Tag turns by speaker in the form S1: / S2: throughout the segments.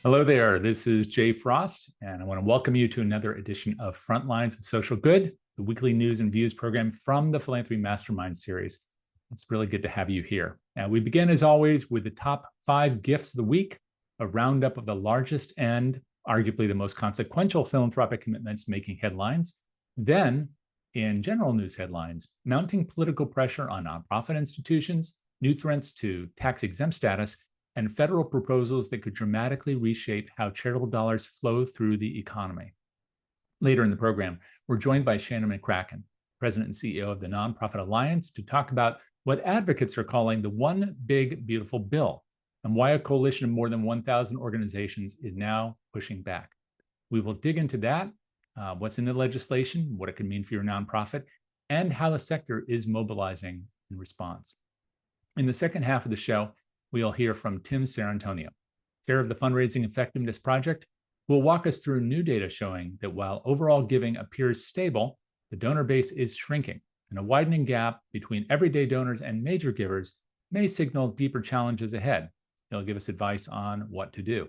S1: Hello there. This is Jay Frost, and I want to welcome you to another edition of Frontlines of Social Good, the weekly news and views program from the Philanthropy Mastermind series. It's really good to have you here. Now, we begin, as always, with the top 5 gifts of the week, a roundup of the largest and arguably the most consequential philanthropic commitments making headlines. Then, in general news headlines, mounting political pressure on nonprofit institutions, new threats to tax-exempt status, and federal proposals that could dramatically reshape how charitable dollars flow through the economy. Later in the program, we're joined by Shannon McCracken, President and CEO of the Nonprofit Alliance, to talk about what advocates are calling the One Big Beautiful Bill and why a coalition of more than 1,000 organizations is now pushing back. We will dig into that, what's in the legislation, what it could mean for your nonprofit, and how the sector is mobilizing in response. In the second half of the show, we'll hear from Tim Sarantonio, chair of the Fundraising Effectiveness Project, who will walk us through new data showing that while overall giving appears stable, the donor base is shrinking, and a widening gap between everyday donors and major givers may signal deeper challenges ahead. He'll give us advice on what to do.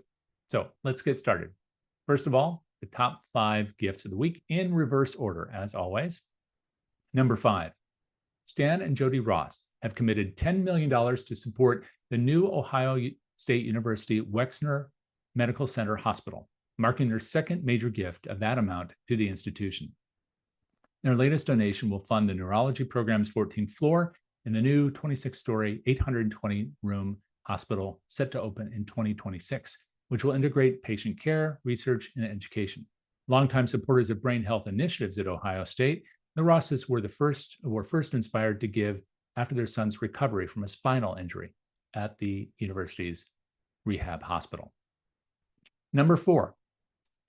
S1: So let's get started. First of all, the top 5 gifts of the week in reverse order, as always. Number 5. Stan and Jody Ross have committed $10 million to support the new Ohio State University Wexner Medical Center Hospital, marking their second major gift of that amount to the institution. Their latest donation will fund the neurology program's 14th floor in the new 26-story, 820-room hospital set to open in 2026, which will integrate patient care, research, and education. Longtime supporters of brain health initiatives at Ohio State, the Rosses were first inspired to give after their son's recovery from a spinal injury at the university's rehab hospital. Number 4,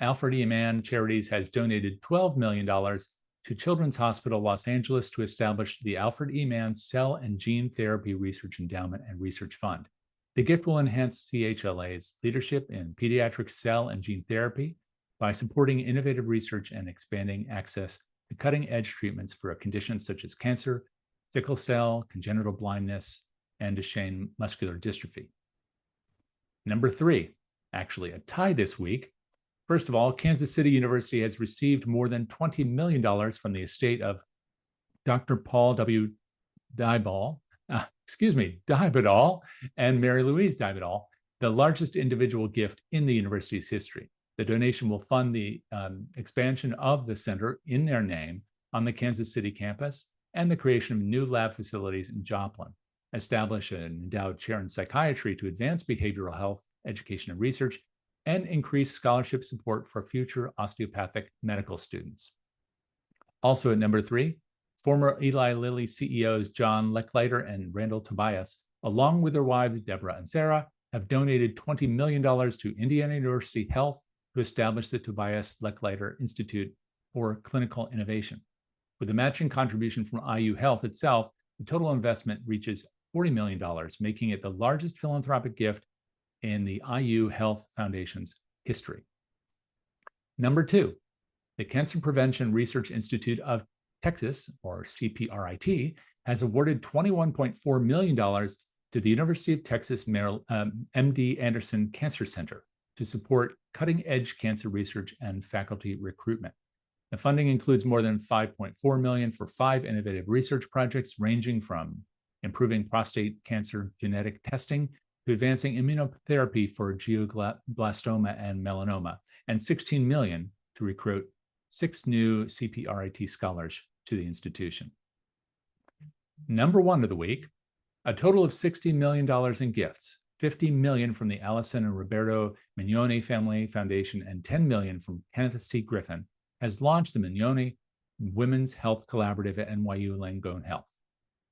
S1: Alfred E. Mann Charities has donated $12 million to Children's Hospital Los Angeles to establish the Alfred E. Mann Cell and Gene Therapy Research Endowment and Research Fund. The gift will enhance CHLA's leadership in pediatric cell and gene therapy by supporting innovative research and expanding access to cutting-edge treatments for conditions such as cancer, sickle cell, congenital blindness, and Duchenne muscular dystrophy. Number 3, actually a tie this week. First of all, Kansas City University has received more than $20 million from the estate of Dr. Paul W. Dyball and Mary Louise Dyball, the largest individual gift in the university's history. The donation will fund the expansion of the center in their name on the Kansas City campus and the creation of new lab facilities in Joplin, establish an endowed chair in psychiatry to advance behavioral health, education, and research, and increase scholarship support for future osteopathic medical students. Also at number 3, former Eli Lilly CEOs John Lechleiter and Randall Tobias, along with their wives Deborah and Sarah, have donated $20 million to Indiana University Health to establish the Tobias Lechleiter Institute for Clinical Innovation. With a matching contribution from IU Health itself, the total investment reaches $40 million, making it the largest philanthropic gift in the IU Health Foundation's history. Number 2, the Cancer Prevention Research Institute of Texas, or CPRIT, has awarded $21.4 million to the University of Texas MD Anderson Cancer Center to support cutting-edge cancer research and faculty recruitment. The funding includes more than $5.4 million for 5 innovative research projects ranging from improving prostate cancer genetic testing to advancing immunotherapy for glioblastoma and melanoma, and $16 million to recruit 6 new CPRIT scholars to the institution. Number 1 of the week, a total of $60 million in gifts, $50 million from the Allison and Roberto Mignone Family Foundation and $10 million from Kenneth C. Griffin, has launched the Mignone Women's Health Collaborative at NYU Langone Health.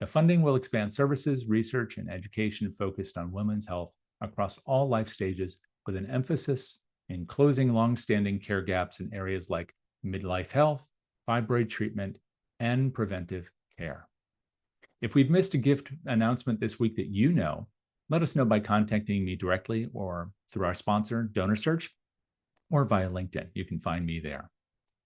S1: The funding will expand services, research, and education focused on women's health across all life stages, with an emphasis in closing long-standing care gaps in areas like midlife health, fibroid treatment, and preventive care. If we've missed a gift announcement this week that you know, let us know by contacting me directly or through our sponsor, DonorSearch, or via LinkedIn. You can find me there.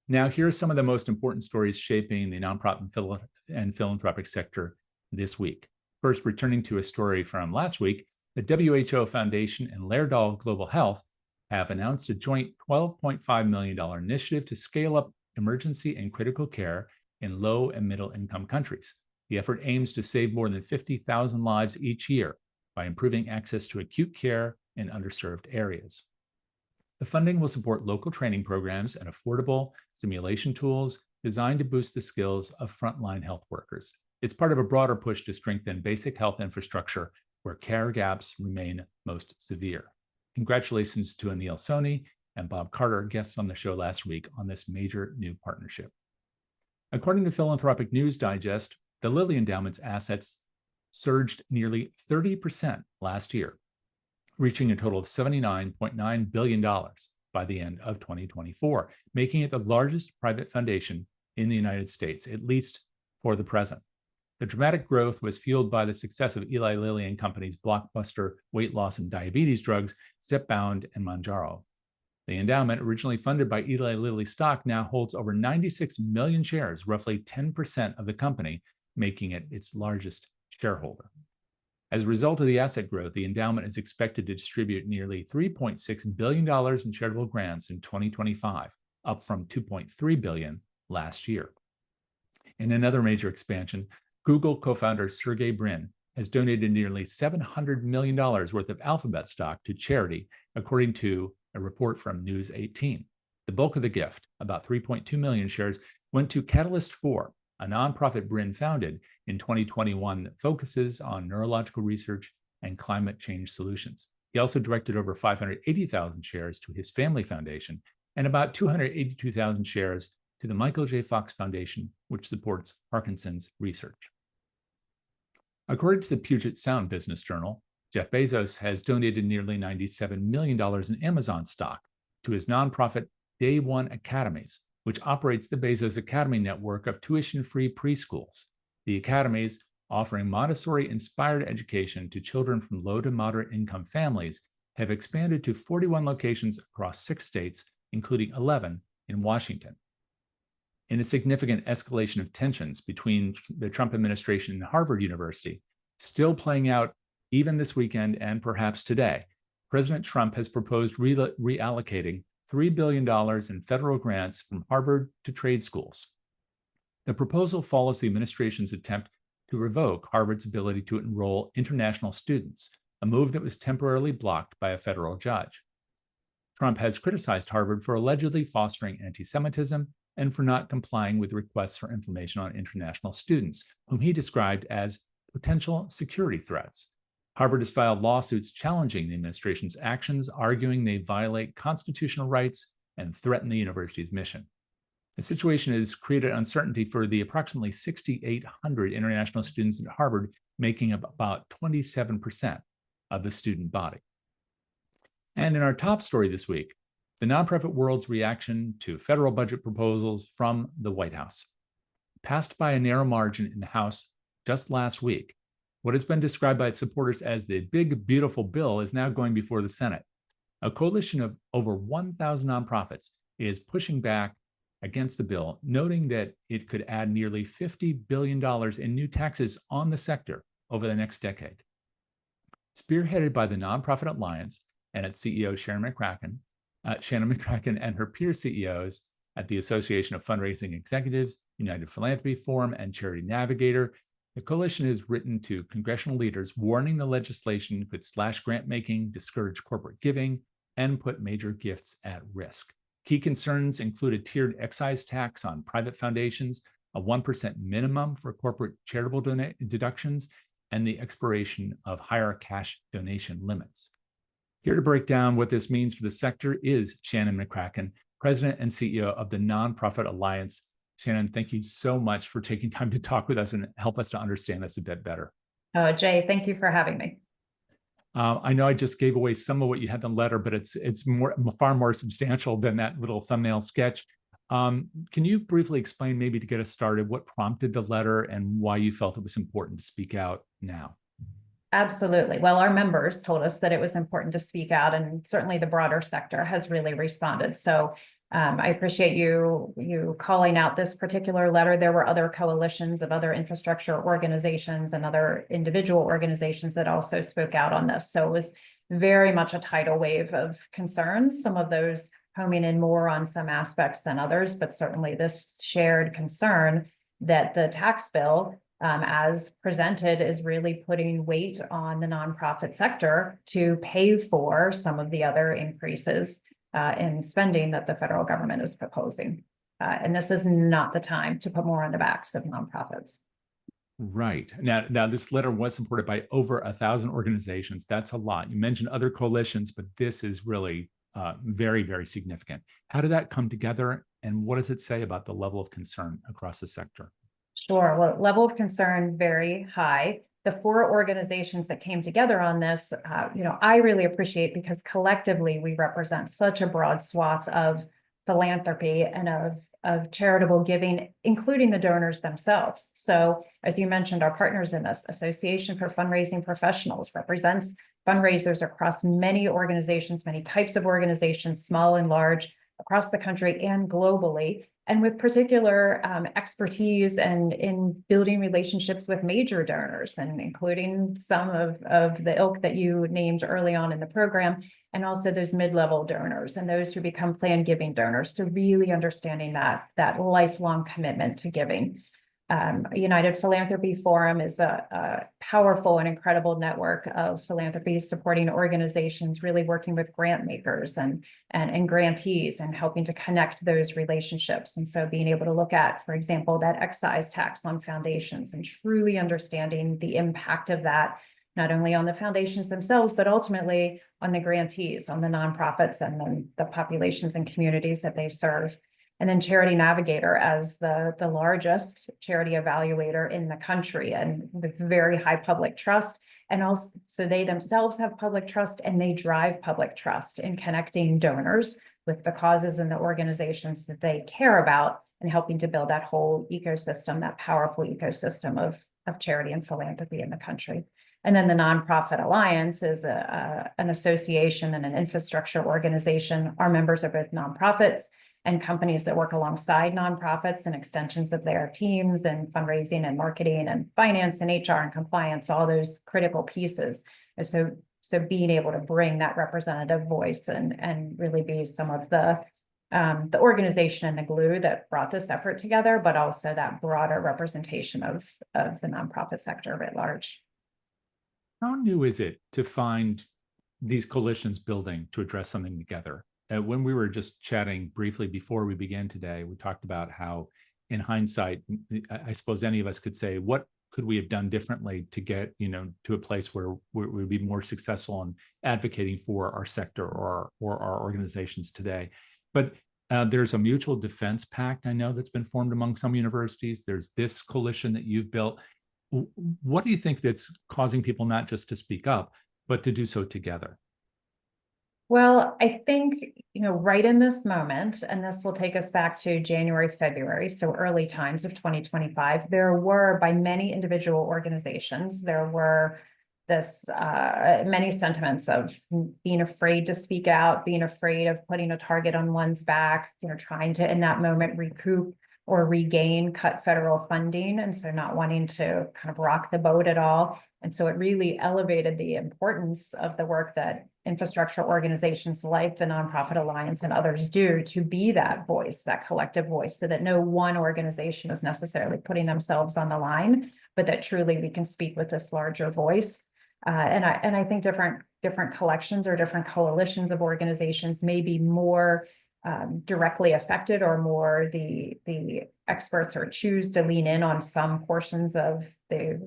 S1: Now, here are some of the most important stories shaping the nonprofit and philanthropic sector this week. First, returning to a story from last week, the WHO Foundation and Laerdal Global Health have announced a joint $12.5 million initiative to scale up emergency and critical care in low and middle income countries. The effort aims to save more than 50,000 lives each year by improving access to acute care in underserved areas. The funding will support local training programs and affordable simulation tools designed to boost the skills of frontline health workers. It's part of a broader push to strengthen basic health infrastructure where care gaps remain most severe. Congratulations to Anil Soni and Bob Carter, guests on the show last week on this major new partnership. According to Philanthropic News Digest, the Lilly Endowment's assets surged nearly 30% last year, reaching a total of $79.9 billion by the end of 2024, making it the largest private foundation in the United States, at least for the present. The dramatic growth was fueled by the success of Eli Lilly and Company's blockbuster weight loss and diabetes drugs, Zepbound and Mounjaro. The endowment, originally funded by Eli Lilly stock, now holds over 96 million shares, roughly 10% of the company, making it its largest shareholder. As a result of the asset growth, the endowment is expected to distribute nearly $3.6 billion in charitable grants in 2025, up from $2.3 billion last year. In another major expansion, Google co-founder Sergey Brin has donated nearly $700 million worth of Alphabet stock to charity, according to a report from News 18. The bulk of the gift, about 3.2 million shares, went to Catalyst 4, a nonprofit Brin founded in 2021 that focuses on neurological research and climate change solutions. He also directed over 580,000 shares to his family foundation and about 282,000 shares to the Michael J. Fox Foundation, which supports Parkinson's research. According to the Puget Sound Business Journal, Jeff Bezos has donated nearly $97 million in Amazon stock to his nonprofit Day One Academies, which operates the Bezos Academy network of tuition-free preschools. The academies, offering Montessori-inspired education to children from low to moderate income families, have expanded to 41 locations across 6 states, including 11 in Washington. In a significant escalation of tensions between the Trump administration and Harvard University, still playing out even this weekend and perhaps today, President Trump has proposed reallocating $3 billion in federal grants from Harvard to trade schools. The proposal follows the administration's attempt to revoke Harvard's ability to enroll international students, a move that was temporarily blocked by a federal judge. Trump has criticized Harvard for allegedly fostering anti-Semitism and for not complying with requests for information on international students, whom he described as potential security threats. Harvard has filed lawsuits challenging the administration's actions, arguing they violate constitutional rights and threaten the university's mission. The situation has created uncertainty for the approximately 6,800 international students at Harvard, making up about 27% of the student body. And in our top story this week, the nonprofit world's reaction to federal budget proposals from the White House. Passed by a narrow margin in the House just last week, what has been described by its supporters as the big, beautiful bill is now going before the Senate. A coalition of over 1,000 nonprofits is pushing back against the bill, noting that it could add nearly $50 billion in new taxes on the sector over the next decade. Spearheaded by the Nonprofit Alliance and its CEO, Shannon McCracken, and her peer CEOs at the Association of Fundraising Executives, United Philanthropy Forum, and Charity Navigator, the coalition has written to congressional leaders warning the legislation could slash grant making, discourage corporate giving, and put major gifts at risk. Key concerns include a tiered excise tax on private foundations, a 1% minimum for corporate charitable deductions, and the expiration of higher cash donation limits. Here to break down what this means for the sector is Shannon McCracken, President and CEO of the Nonprofit Alliance. Shannon, thank you so much for taking time to talk with us and help us to understand this a bit better.
S2: Jay, thank you for having me.
S1: I know I just gave away some of what you had in the letter, but it's far more substantial than that little thumbnail sketch. Can you briefly explain, maybe to get us started, what prompted the letter and why you felt it was important to speak out now?
S2: Absolutely. Well, our members told us that it was important to speak out, and certainly the broader sector has really responded. So I appreciate you calling out this particular letter. There were other coalitions of other infrastructure organizations and other individual organizations that also spoke out on this. So it was very much a tidal wave of concerns, some of those homing in more on some aspects than others, but certainly this shared concern that the tax bill, as presented, is really putting weight on the nonprofit sector to pay for some of the other increases in spending that the federal government is proposing. And this is not the time to put more on the backs of nonprofits.
S1: Right. Now, this letter was supported by over 1,000 organizations. That's a lot. You mentioned other coalitions, but this is really very, very significant. How did that come together, and what does it say about the level of concern across the sector?
S2: Sure. Well, level of concern very high. The 4 organizations that came together on this, I really appreciate, because collectively we represent such a broad swath of philanthropy and of charitable giving, including the donors themselves. So, as you mentioned, our partners in this, Association for Fundraising Professionals, represents fundraisers across many organizations, many types of organizations, small and large, across the country and globally, and with particular expertise and in building relationships with major donors, and including some of the ilk that you named early on in the program, and also those mid-level donors and those who become planned giving donors. So really understanding that lifelong commitment to giving. United Philanthropy Forum is a powerful and incredible network of philanthropy supporting organizations, really working with grant makers and grantees and helping to connect those relationships. And so being able to look at, for example, that excise tax on foundations and truly understanding the impact of that, not only on the foundations themselves, but ultimately on the grantees, on the nonprofits, and then the populations and communities that they serve. And then Charity Navigator as the largest charity evaluator in the country, and with very high public trust. And also, so they themselves have public trust, and they drive public trust in connecting donors with the causes and the organizations that they care about, and helping to build that whole ecosystem, that powerful ecosystem of charity and philanthropy in the country. And then the Nonprofit Alliance is an association and an infrastructure organization. Our members are both nonprofits and companies that work alongside nonprofits and extensions of their teams and fundraising and marketing and finance and HR and compliance, all those critical pieces. And so being able to bring that representative voice and really be some of the organization and the glue that brought this effort together, but also that broader representation of the nonprofit sector writ large.
S1: How new is it to find these coalitions building to address something together? When we were just chatting briefly before we began today, we talked about how, in hindsight, I suppose any of us could say, what could we have done differently to get, to a place where we would be more successful in advocating for our sector or our organizations today. But there's a mutual defense pact, I know, that's been formed among some universities. There's this coalition that you've built. What do you think that's causing people not just to speak up, but to do so together?
S2: Well, I think, right in this moment, and this will take us back to January, February, so early times of 2025, there were, by many individual organizations, there were many sentiments of being afraid to speak out, being afraid of putting a target on one's back, trying to, in that moment, recoup or regain cut federal funding, and so not wanting to kind of rock the boat at all. And so it really elevated the importance of the work that infrastructure organizations like the Nonprofit Alliance and others do to be that voice, that collective voice, so that no one organization is necessarily putting themselves on the line, but that truly we can speak with this larger voice. And I think different collections or different coalitions of organizations may be more directly affected, or more the experts or choose to lean in on some portions of the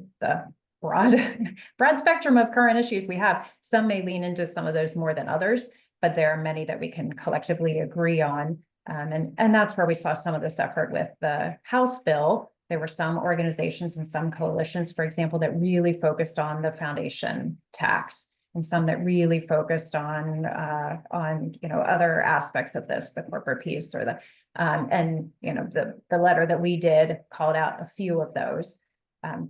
S2: broad spectrum of current issues we have. Some may lean into some of those more than others, but there are many that we can collectively agree on. And that's where we saw some of this effort with the House bill. There were some organizations and some coalitions, for example, that really focused on the foundation tax, and some that really focused on other aspects of this, the corporate piece, or the letter that we did called out a few of those.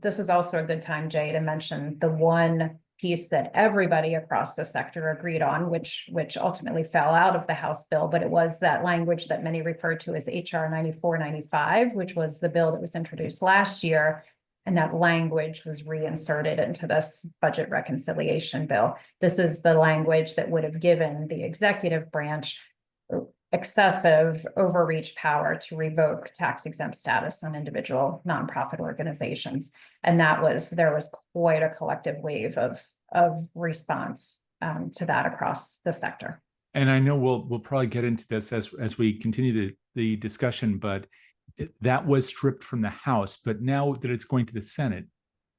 S2: This is also a good time, Jay, to mention the one piece that everybody across the sector agreed on, which ultimately fell out of the House bill, but it was that language that many referred to as HR 9495, which was the bill that was introduced last year, and that language was reinserted into this budget reconciliation bill. This is the language that would have given the executive branch excessive overreach power to revoke tax exempt status on individual nonprofit organizations. And there was quite a collective wave of response to that across the sector.
S1: And I know we'll probably get into this as we continue the discussion, but that was stripped from the House. But now that it's going to the Senate,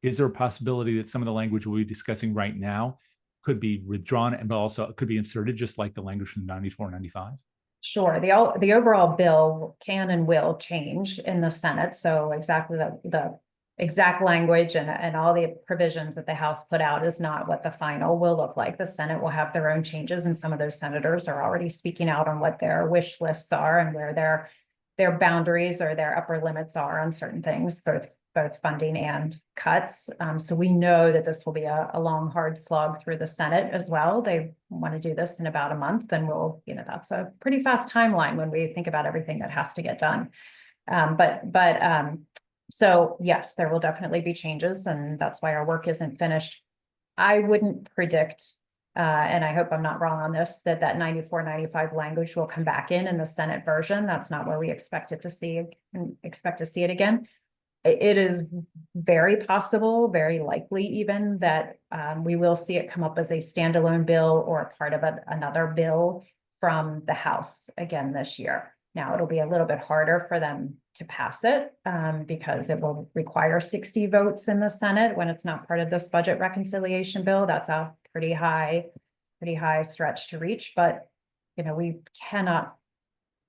S1: is there a possibility that some of the language we'll be discussing right now could be withdrawn, but also could be inserted, just like the language from 94, 95?
S2: Sure. The overall bill can and will change in the Senate. So exactly the exact language and all the provisions that the House put out is not what the final will look like. The Senate will have their own changes, and some of those senators are already speaking out on what their wish lists are and where their boundaries or their upper limits are on certain things, both funding and cuts. So we know that this will be a long, hard slog through the Senate as well. They want to do this in about a month, and that's a pretty fast timeline when we think about everything that has to get done. So yes, there will definitely be changes, and that's why our work isn't finished. I wouldn't predict, and I hope I'm not wrong on this, that 94, 95 language will come back in the Senate version. That's not where we expect to see it again. It is very possible, very likely even, that we will see it come up as a standalone bill or a part of another bill from the House again this year. Now, it'll be a little bit harder for them to pass it because it will require 60 votes in the Senate when it's not part of this budget reconciliation bill. That's a pretty high stretch to reach, but we cannot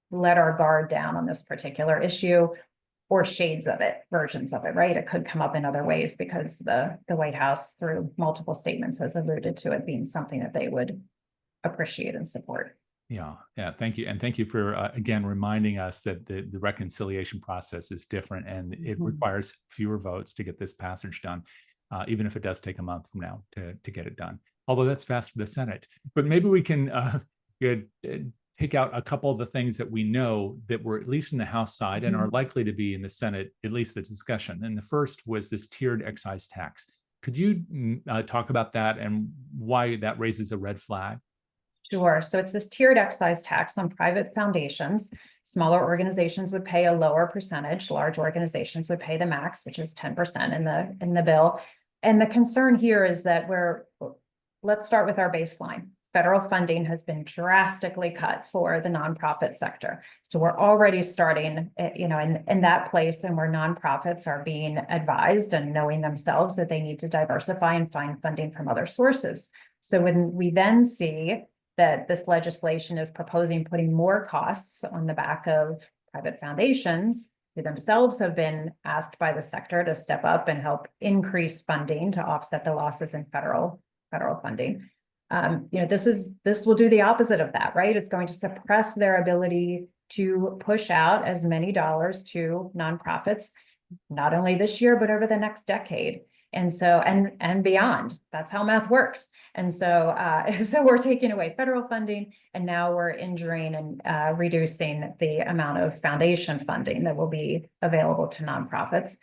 S2: let our guard down on this particular issue, or shades of it, versions of it, right? It could come up in other ways because the White House, through multiple statements, has alluded to it being something that they would appreciate and support.
S1: Yeah. Thank you. And thank you for, again, reminding us that the reconciliation process is different, and it requires fewer votes to get this passage done, even if it does take a month from now to get it done. Although that's fast for the Senate. But maybe we can take out a couple of the things that we know that were at least in the House side and are likely to be in the Senate, at least the discussion. And the first was this tiered excise tax. Could you talk about that and why that raises a red flag?
S2: Sure. So it's this tiered excise tax on private foundations. Smaller organizations would pay a lower percentage. Large organizations would pay the max, which is 10% in the bill. And the concern here is that let's start with our baseline. Federal funding has been drastically cut for the nonprofit sector. So we're already starting, in that place, and where nonprofits are being advised and knowing themselves that they need to diversify and find funding from other sources. So when we then see that this legislation is proposing putting more costs on the back of private foundations, who themselves have been asked by the sector to step up and help increase funding to offset the losses in federal funding. This will do the opposite of that, right? It's going to suppress their ability to push out as many dollars to nonprofits, not only this year, but over the next decade. And so, and beyond. That's how math works. And so, we're taking away federal funding, and now we're injuring and reducing the amount of foundation funding that will be available to nonprofits.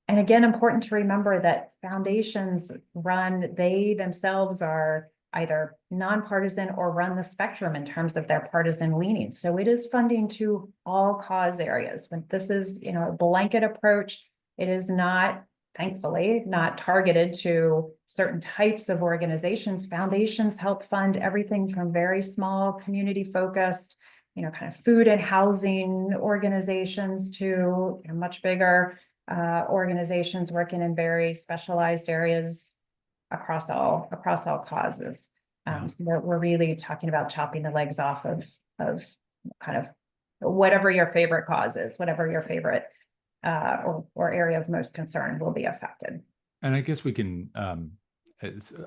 S2: And again, important to remember that foundations they themselves are either nonpartisan or run the spectrum in terms of their partisan leanings. So it is funding to all cause areas. When this is, a blanket approach, it is not, thankfully, not targeted to certain types of organizations. Foundations help fund everything from very small, community-focused, kind of food and housing organizations to much bigger organizations working in very specialized areas across all causes. So we're really talking about chopping the legs off of kind of whatever your favorite cause is, whatever your favorite or area of most concern will be affected.
S1: And I guess we can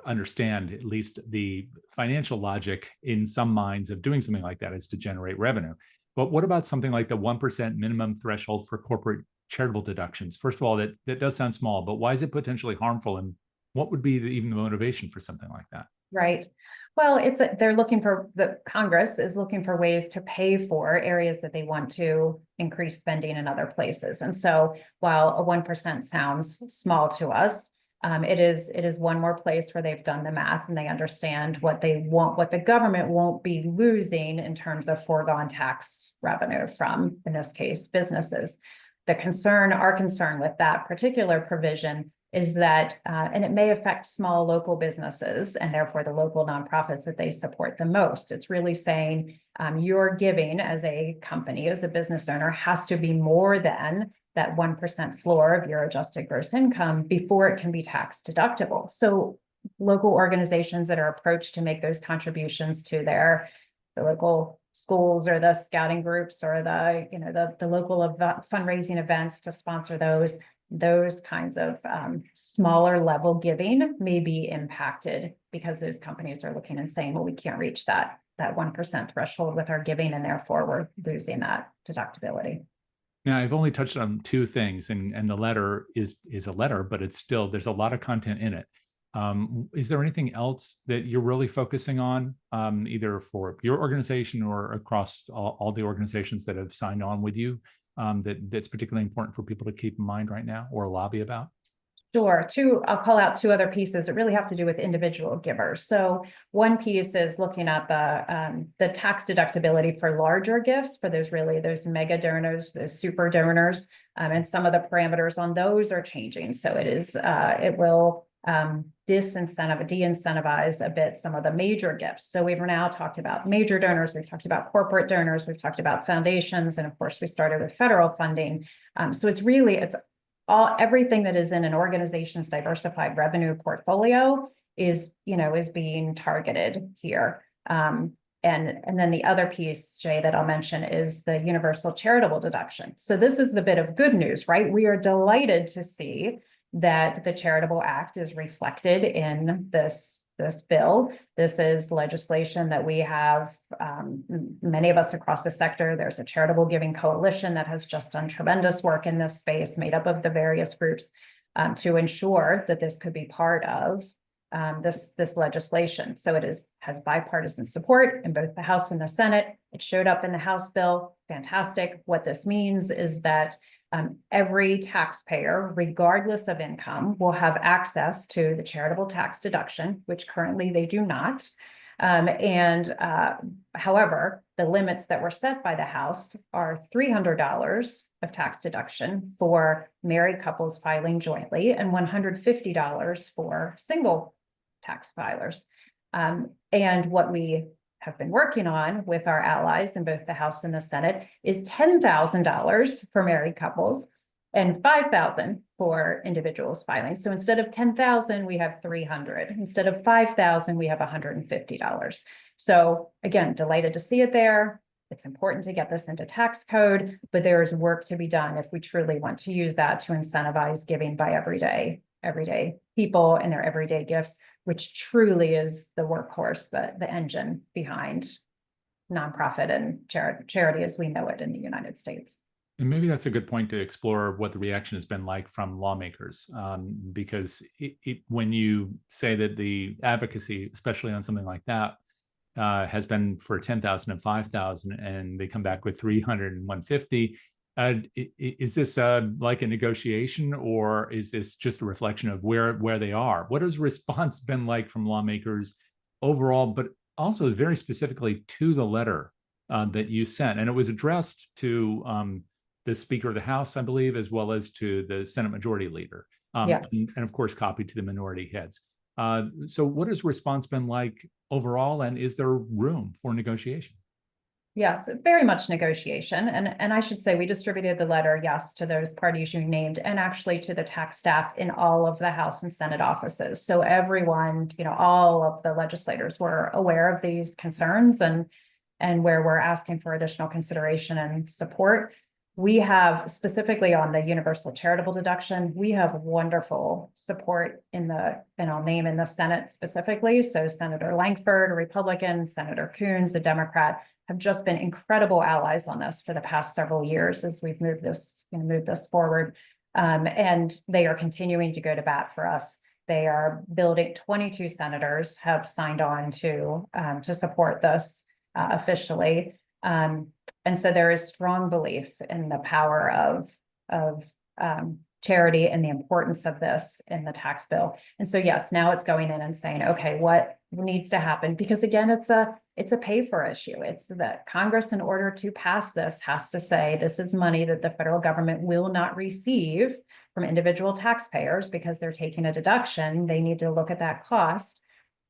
S1: understand at least the financial logic in some minds of doing something like that is to generate revenue. But what about something like the 1% minimum threshold for corporate charitable deductions? First of all, that does sound small, but why is it potentially harmful? And what would be even the motivation for something like that?
S2: Right. Well, they're looking for, the Congress is looking for ways to pay for areas that they want to increase spending in other places. And so while a 1% sounds small to us, it is one more place where they've done the math and they understand what they want, what the government won't be losing in terms of foregone tax revenue from, in this case, businesses. Our concern with that particular provision is that, and it may affect small local businesses and therefore the local nonprofits that they support the most. It's really saying your giving as a company, as a business owner, has to be more than that 1% floor of your adjusted gross income before it can be tax deductible. So local organizations that are approached to make those contributions to the local schools or the scouting groups or the local fundraising events to sponsor those kinds of smaller level giving may be impacted because those companies are looking and saying, well, we can't reach that 1% threshold with our giving, and therefore we're losing that deductibility.
S1: Now, I've only touched on two things, and the letter is a letter, but it's still, there's a lot of content in it. Is there anything else that you're really focusing on, either for your organization or across all the organizations that have signed on with you, that's particularly important for people to keep in mind right now or lobby about?
S2: Sure. I'll call out two other pieces that really have to do with individual givers. So one piece is looking at the tax deductibility for larger gifts, for those mega donors, those super donors, and some of the parameters on those are changing. So it will de-incentivize a bit some of the major gifts. So we've now talked about major donors, we've talked about corporate donors, we've talked about foundations, and of course we started with federal funding. So it's everything that is in an organization's diversified revenue portfolio is being targeted here. And then the other piece, Jay, that I'll mention is the universal charitable deduction. So this is the bit of good news, right? We are delighted to see that the Charitable Act is reflected in this bill. This is legislation that we have, many of us across the sector. There's a charitable giving coalition that has just done tremendous work in this space, made up of the various groups, to ensure that this could be part of this legislation. So has bipartisan support in both the House and the Senate. It showed up in the House bill. Fantastic. What this means is that every taxpayer, regardless of income, will have access to the charitable tax deduction, which currently they do not. However, the limits that were set by the House are $300 of tax deduction for married couples filing jointly and $150 for single tax filers. And what we have been working on with our allies in both the House and the Senate is $10,000 for married couples and $5,000 for individuals filing. So instead of $10,000, we have $300. Instead of $5,000, we have $150. So again, delighted to see it there. It's important to get this into tax code, but there is work to be done if we truly want to use that to incentivize giving by everyday people and their everyday gifts, which truly is the workhorse, the engine behind nonprofit and charity as we know it in the United States.
S1: And maybe that's a good point to explore what the reaction has been like from lawmakers, because when you say that the advocacy, especially on something like that, has been for 10,000 and 5,000, and they come back with 300 and 150. Is this like a negotiation, or is this just a reflection of where they are? What has response been like from lawmakers overall, but also very specifically to the letter that you sent? And it was addressed to the Speaker of the House, I believe, as well as to the Senate Majority Leader,
S2: Yes.
S1: and of course copied to the minority heads. So what has response been like overall, and is there room for negotiation?
S2: Yes, very much negotiation. And I should say we distributed the letter, yes, to those parties you named, and actually to the tax staff in all of the House and Senate offices. So everyone, all of the legislators were aware of these concerns and where we're asking for additional consideration and support. We have, specifically on the universal charitable deduction, we have wonderful support and I'll name in the Senate specifically. So Senator Lankford, a Republican, Senator Coons, a Democrat, have just been incredible allies on this for the past several years as we've moved this forward. And they are continuing to go to bat for us They are building, 22 senators have signed on to support this officially. And so there is strong belief in the power of charity and the importance of this in the tax bill. And so, yes, now it's going in and saying, okay, what needs to happen? Because again, it's a pay for issue. It's that Congress, in order to pass this, has to say this is money that the federal government will not receive from individual taxpayers because they're taking a deduction. They need to look at that cost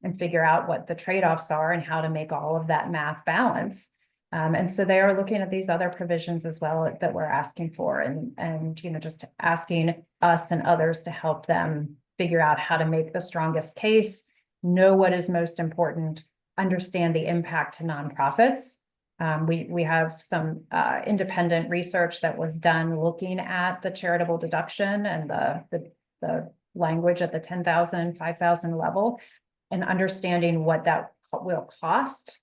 S2: and figure out what the trade-offs are and how to make all of that math balance. And so they are looking at these other provisions as well that we're asking for, and just asking us and others to help them figure out how to make the strongest case, know what is most important, understand the impact to nonprofits. We have some independent research that was done looking at the charitable deduction and the language at the 10,000, 5,000 level, and understanding what that will cost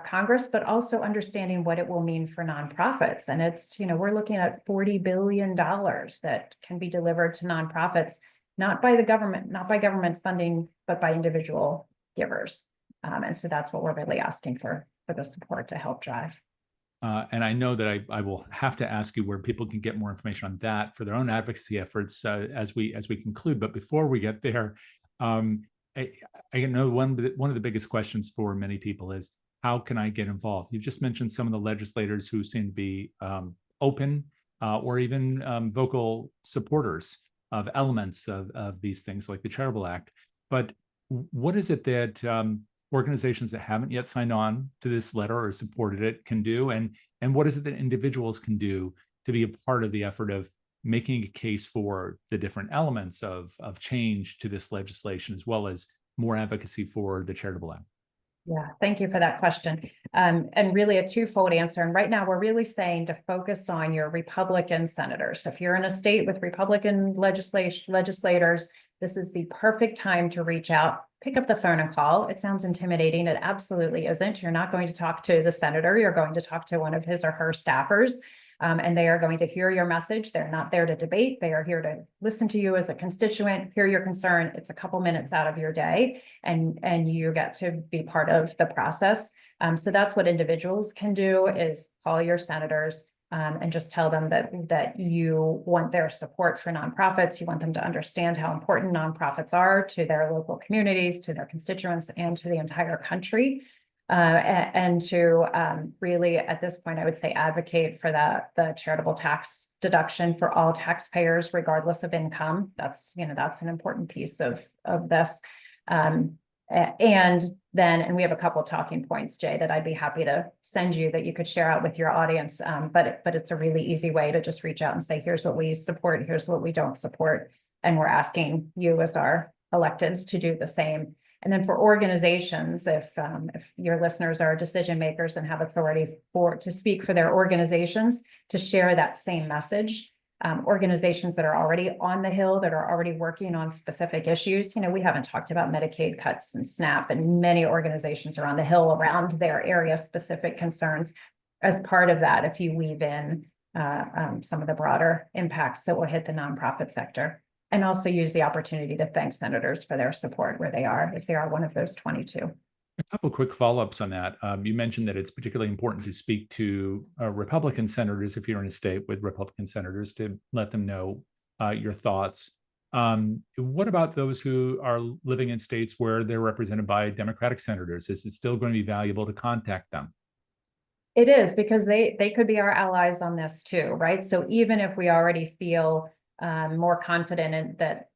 S2: Congress, but also understanding what it will mean for nonprofits. And it's, we're looking at $40 billion that can be delivered to nonprofits, not by the government, not by government funding, but by individual givers. And so that's what we're really asking for the support to help drive.
S1: And I know that I will have to ask you where people can get more information on that for their own advocacy efforts as we conclude. But before we get there, I know one of the biggest questions for many people is, how can I get involved? You've just mentioned some of the legislators who seem to be open or even vocal supporters of elements of these things like the Charitable Act. But what is it that organizations that haven't yet signed on to this letter or supported it can do? And what is it that individuals can do to be a part of the effort of making a case for the different elements of change to this legislation, as well as more advocacy for the Charitable Act?
S2: Yeah, thank you for that question. And really a twofold answer. And right now we're really saying to focus on your Republican senators. So if you're in a state with Republican legislators, this is the perfect time to reach out, pick up the phone and call. It sounds intimidating. It absolutely isn't. You're not going to talk to the senator. You're going to talk to one of his or her staffers. And they are going to hear your message. They're not there to debate. They are here to listen to you as a constituent, hear your concern. It's a couple minutes out of your day, and you get to be part of the process. So that's what individuals can do, is call your senators and just tell them that you want their support for nonprofits. You want them to understand how important nonprofits are to their local communities, to their constituents, and to the entire country. And to really, at this point, I would say, advocate for the charitable tax deduction for all taxpayers, regardless of income. That's an important piece of this. And we have a couple of talking points, Jay, that I'd be happy to send you that you could share out with your audience. But it's a really easy way to just reach out and say, here's what we support, here's what we don't support. And we're asking you as our electeds to do the same. And then for organizations, if your listeners are decision makers and have authority to speak for their organizations, to share that same message. Organizations that are already on the Hill, that are already working on specific issues. We haven't talked about Medicaid cuts and SNAP, and many organizations are on the Hill around their area specific concerns. As part of that, if you weave in some of the broader impacts that will hit the nonprofit sector. And also use the opportunity to thank senators for their support where they are, if they are one of those 22.
S1: A couple of quick follow-ups on that. You mentioned that it's particularly important to speak to Republican senators if you're in a state with Republican senators, to let them know your thoughts. What about those who are living in states where they're represented by Democratic senators? Is it still going to be valuable to contact them?
S2: It is, because they could be our allies on this too, right? So even if we already feel more confident in that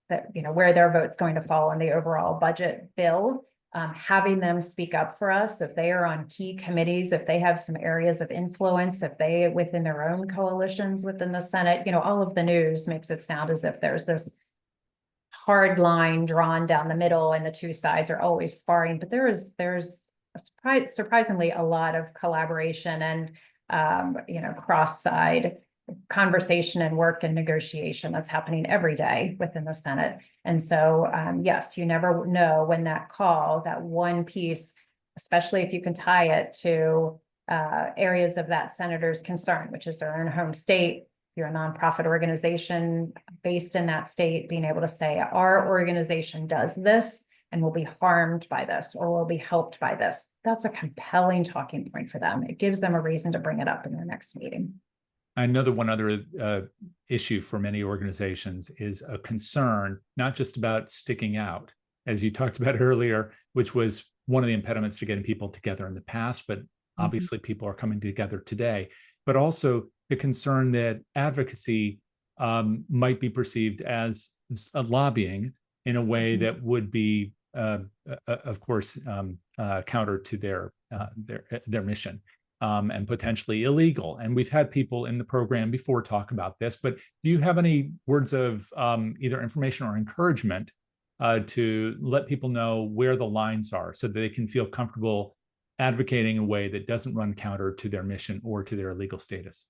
S2: where their vote's going to fall in the overall budget bill, having them speak up for us if they are on key committees, if they have some areas of influence, if they within their own coalitions within the Senate, all of the news makes it sound as if there's this hard line drawn down the middle and the two sides are always sparring, but there's surprisingly a lot of collaboration and cross-side conversation and work and negotiation that's happening every day within the Senate. And so, yes, you never know when that one piece, especially if you can tie it to areas of that senator's concern, which is their own home state, you're a nonprofit organization based in that state, being able to say, our organization does this and will be harmed by this or will be helped by this. That's a compelling talking point for them. It gives them a reason to bring it up in their next meeting.
S1: I know that one other issue for many organizations is a concern, not just about sticking out, as you talked about earlier, which was one of the impediments to getting people together in the past, but obviously people are coming together today, but also the concern that advocacy might be perceived as a lobbying in a way that would be, of course, counter to their mission. And potentially illegal. And we've had people in the program before talk about this, but do you have any words of either information or encouragement to let people know where the lines are so that they can feel comfortable advocating in a way that doesn't run counter to their mission or to their legal status?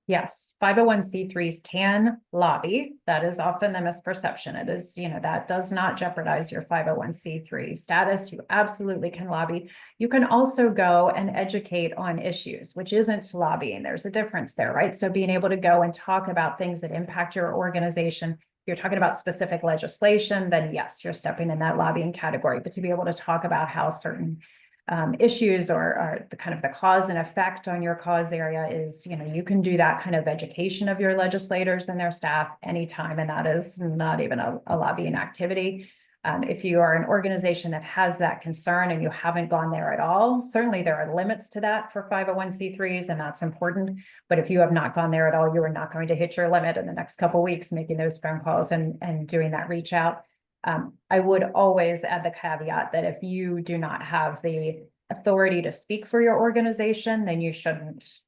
S2: Yes, 501c3s can lobby. That is often the misperception. It is, that does not jeopardize your 501c3 status. You absolutely can lobby. You can also go and educate on issues, which isn't lobbying. There's a difference there, right? So being able to go and talk about things that impact your organization. If you're talking about specific legislation, then yes, you're stepping in that lobbying category. But to be able to talk about how certain issues or the kind of the cause and effect on your cause area is, you can do that kind of education of your legislators and their staff anytime, and that is not even a lobbying activity. If you are an organization that has that concern and you haven't gone there at all, certainly there are limits to that for 501c3s, and that's important. But if you have not gone there at all, you are not going to hit your limit in the next couple of weeks, making those phone calls and doing that reach out. I would always add the caveat that if you do not have the authority to speak for your organization, then you shouldn't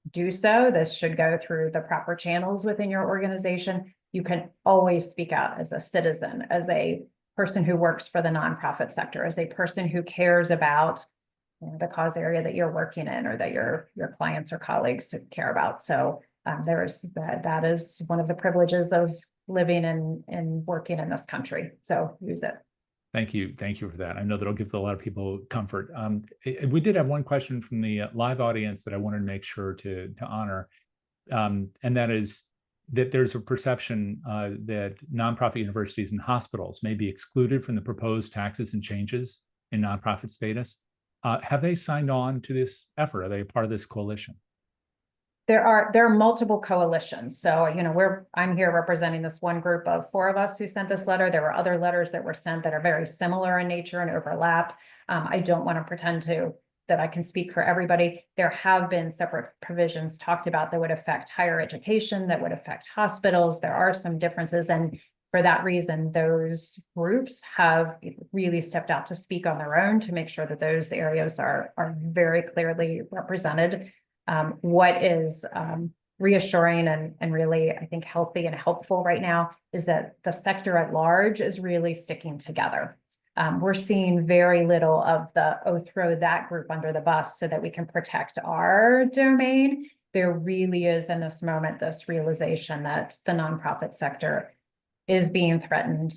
S2: do so. This should go through the proper channels within your organization. You can always speak out as a citizen, as a person who works for the nonprofit sector, as a person who cares about the cause area that you're working in or that your clients or colleagues care about. So there's that is one of the privileges of living and working in this country. So use it.
S1: Thank you. Thank you for that. I know that'll give a lot of people comfort. We did have one question from the live audience that I wanted to make sure to honor. And that is that there's a perception that nonprofit universities and hospitals may be excluded from the proposed taxes and changes in nonprofit status. Have they signed on to this effort? Are they a part of this coalition?
S2: There are multiple coalitions. So, I'm here representing this one group of 4 of us who sent this letter. There were other letters that were sent that are very similar in nature and overlap. I don't want to pretend that I can speak for everybody. There have been separate provisions talked about that would affect higher education, that would affect hospitals. There are some differences. And for that reason, those groups have really stepped out to speak on their own to make sure that those areas are very clearly represented. What is reassuring and really, I think, healthy and helpful right now is that the sector at large is really sticking together. We're seeing very little of throw that group under the bus so that we can protect our domain. There really is in this moment, this realization that the nonprofit sector is being threatened,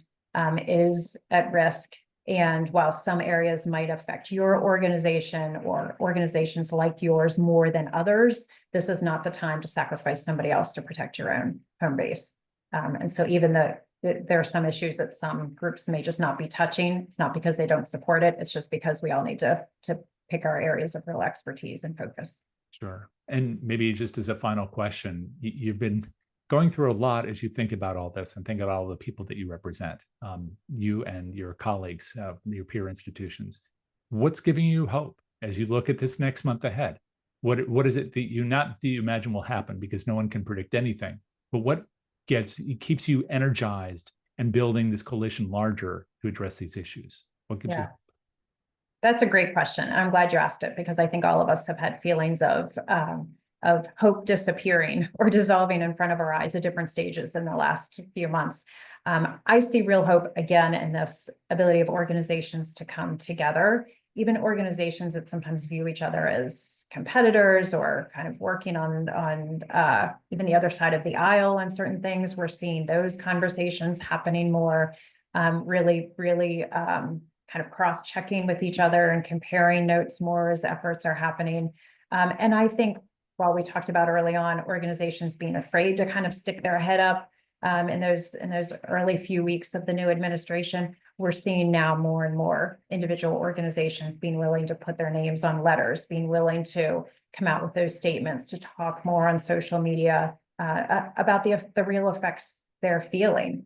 S2: is at risk. And while some areas might affect your organization or organizations like yours more than others, this is not the time to sacrifice somebody else to protect your own home base. And so even though there are some issues that some groups may just not be touching, it's not because they don't support it. It's just because we all need to pick our areas of real expertise and focus.
S1: Sure. And maybe just as a final question, you've been going through a lot as you think about all this and think about all the people that you represent, you and your colleagues, your peer institutions. What's giving you hope as you look at this next month ahead? What is it that you imagine will happen, because no one can predict anything, but what keeps you energized and building this coalition larger to address these issues? What gives you hope?
S2: That's a great question. And I'm glad you asked it, because I think all of us have had feelings of hope disappearing or dissolving in front of our eyes at different stages in the last few months. I see real hope again in this ability of organizations to come together, even organizations that sometimes view each other as competitors or kind of working on even the other side of the aisle on certain things. We're seeing those conversations happening more, really kind of cross-checking with each other and comparing notes more as efforts are happening. And I think while we talked about early on organizations being afraid to kind of stick their head up in those early few weeks of the new administration, we're seeing now more and more individual organizations being willing to put their names on letters, being willing to come out with those statements, to talk more on social media about the real effects they're feeling.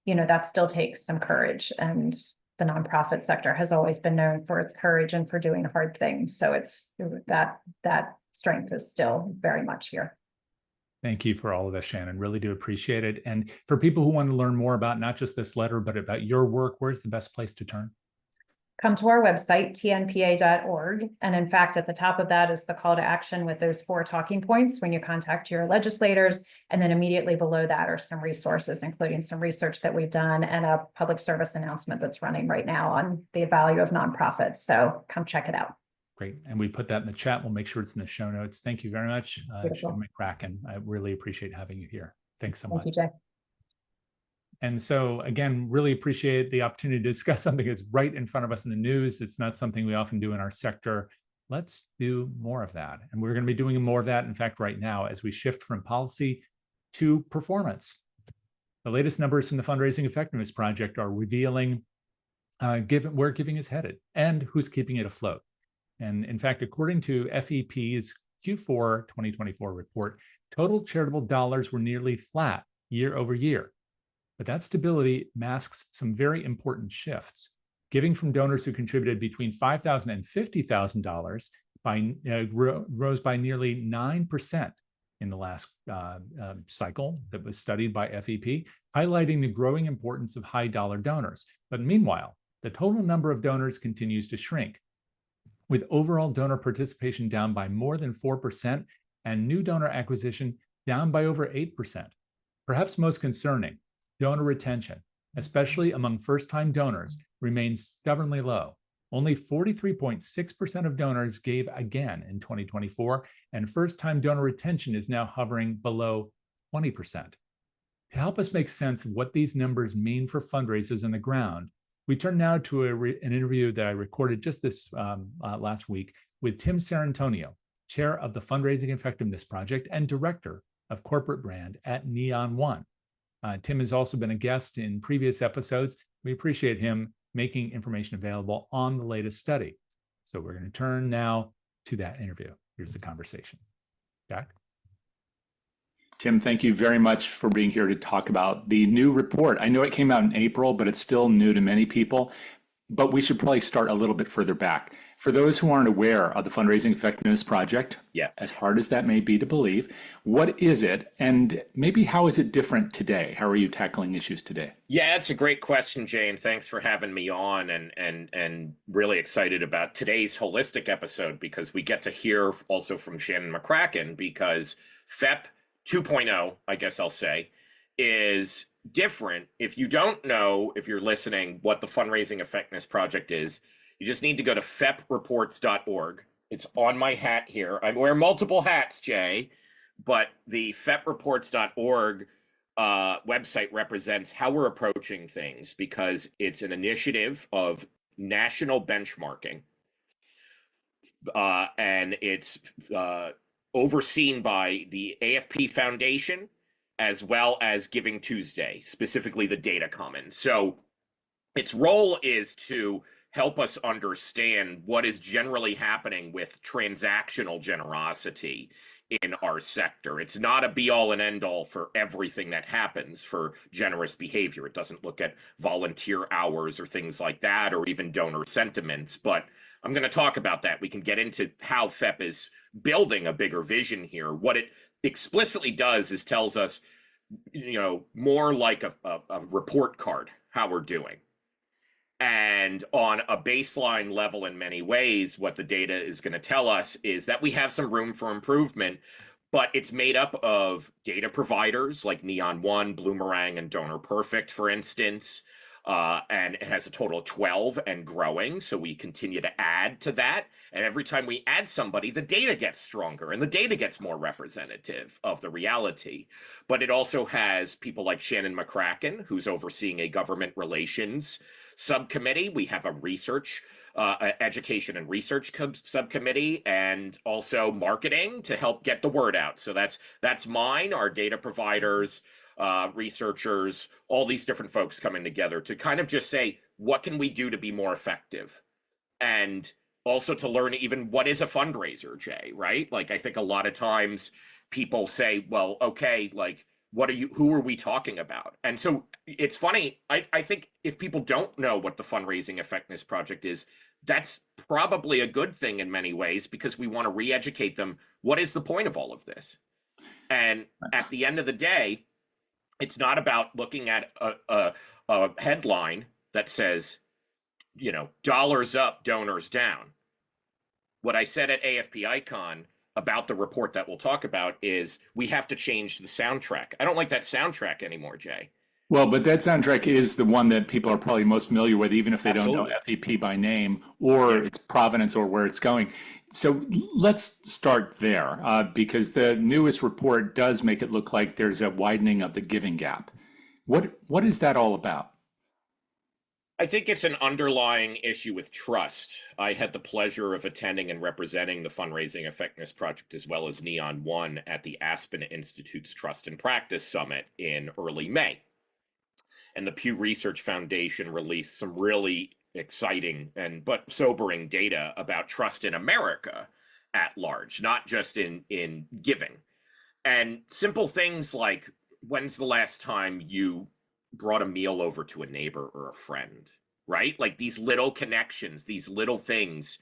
S2: That still takes some courage, and the nonprofit sector has always been known for its courage and for doing hard things. So it's that strength is still very much here.
S1: Thank you for all of this, Shannon. Really do appreciate it. And for people who want to learn more about not just this letter, but about your work, where's the best place to turn?
S2: Come to our website, tnpa.org. And in fact, at the top of that is the call to action with those 4 talking points when you contact your legislators. And then immediately below that are some resources, including some research that we've done and a public service announcement that's running right now on the value of nonprofits. So come check it out.
S1: Great. And we put that in the chat. We'll make sure it's in the show notes. Thank you very much, Shannon McCracken. I really appreciate having you here. Thanks so much.
S2: Thank you, Jay.
S1: And so, again, really appreciate the opportunity to discuss something that's right in front of us in the news. It's not something we often do in our sector. Let's do more of that. And we're going to be doing more of that, in fact, right now, as we shift from policy to performance. The latest numbers from the Fundraising Effectiveness Project are revealing where giving is headed and who's keeping it afloat. And in fact, according to FEP's Q4 2024 report, total charitable dollars were nearly flat year over year. But that stability masks some very important shifts. Giving from donors who contributed between $5,000 and $50,000 rose by nearly 9% in the last cycle that was studied by FEP, highlighting the growing importance of high-dollar donors. But meanwhile, the total number of donors continues to shrink, with overall donor participation down by more than 4% and new donor acquisition down by over 8%. Perhaps most concerning, donor retention, especially among first-time donors, remains stubbornly low. Only 43.6% of donors gave again in 2024, and first-time donor retention is now hovering below 20%. To help us make sense of what these numbers mean for fundraisers on the ground, we turn now to an interview that I recorded just this last week with Tim Sarantonio, chair of the Fundraising Effectiveness Project and director of corporate brand at Neon One. Tim has also been a guest in previous episodes. We appreciate him making information available on the latest study. So we're going to turn now to that interview. Here's the conversation. Jack? Tim, thank you very much for being here to talk about the new report. I know it came out in April, but it's still new to many people. But we should probably start a little bit further back. For those who aren't aware of the Fundraising Effectiveness Project, as hard as that may be to believe, what is it, and maybe how is it different today? How are you tackling issues today?
S3: Yeah, that's a great question, Jay, and thanks for having me on, and really excited about today's holistic episode because we get to hear also from Shannon McCracken, because FEP 2.0, I guess I'll say, is different. If you don't know, if you're listening, what the Fundraising Effectiveness Project is, you just need to go to fepreports.org. It's on my hat here. I wear multiple hats, Jay, but the fepreports.org website represents how we're approaching things because it's an initiative of national benchmarking, and it's overseen by the AFP Foundation as well as Giving Tuesday, specifically the Data Commons. So its role is to help us understand what is generally happening with transactional generosity in our sector. It's not a be-all and end-all for everything that happens for generous behavior. It doesn't look at volunteer hours or things like that, or even donor sentiments. But I'm going to talk about that. We can get into how FEP is building a bigger vision here. What it explicitly does is tells us, more like a report card, how we're doing. And on a baseline level, in many ways, what the data is going to tell us is that we have some room for improvement, but it's made up of data providers like Neon One, Bloomerang, and Donor Perfect, for instance. And it has a total of 12 and growing. So we continue to add to that. And every time we add somebody, the data gets stronger and the data gets more representative of the reality. But it also has people like Shannon McCracken, who's overseeing a government relations subcommittee. We have a research, education and research subcommittee, and also marketing to help get the word out. So that's mine, our data providers, researchers, all these different folks coming together to kind of just say, what can we do to be more effective? And also to learn even what is a fundraiser, Jay, right? Like, I think a lot of times people say, well, okay, like, who are we talking about? And so it's funny. I think if people don't know what the Fundraising Effectiveness Project is, that's probably a good thing in many ways, because we want to re-educate them. What is the point of all of this? And at the end of the day, it's not about looking at a headline that says, dollars up, donors down. What I said at AFP Icon about the report that we'll talk about is we have to change the soundtrack. I don't like that soundtrack anymore, Jay.
S1: Well, but that soundtrack is the one that people are probably most familiar with, even if they
S3: Absolutely.
S1: don't know FEP by name or its provenance or where it's going. So let's start there, because the newest report does make it look like there's a widening of the giving gap. What is that all about?
S3: I think it's an underlying issue with trust. I had the pleasure of attending and representing the Fundraising Effectiveness Project as well as Neon One at the Aspen Institute's Trust and Practice Summit in early May. And the Pew Research Foundation released some really exciting but sobering data about trust in America at large, not just in giving. And simple things like, when's the last time you brought a meal over to a neighbor or a friend, right? Like, these little connections, these little things.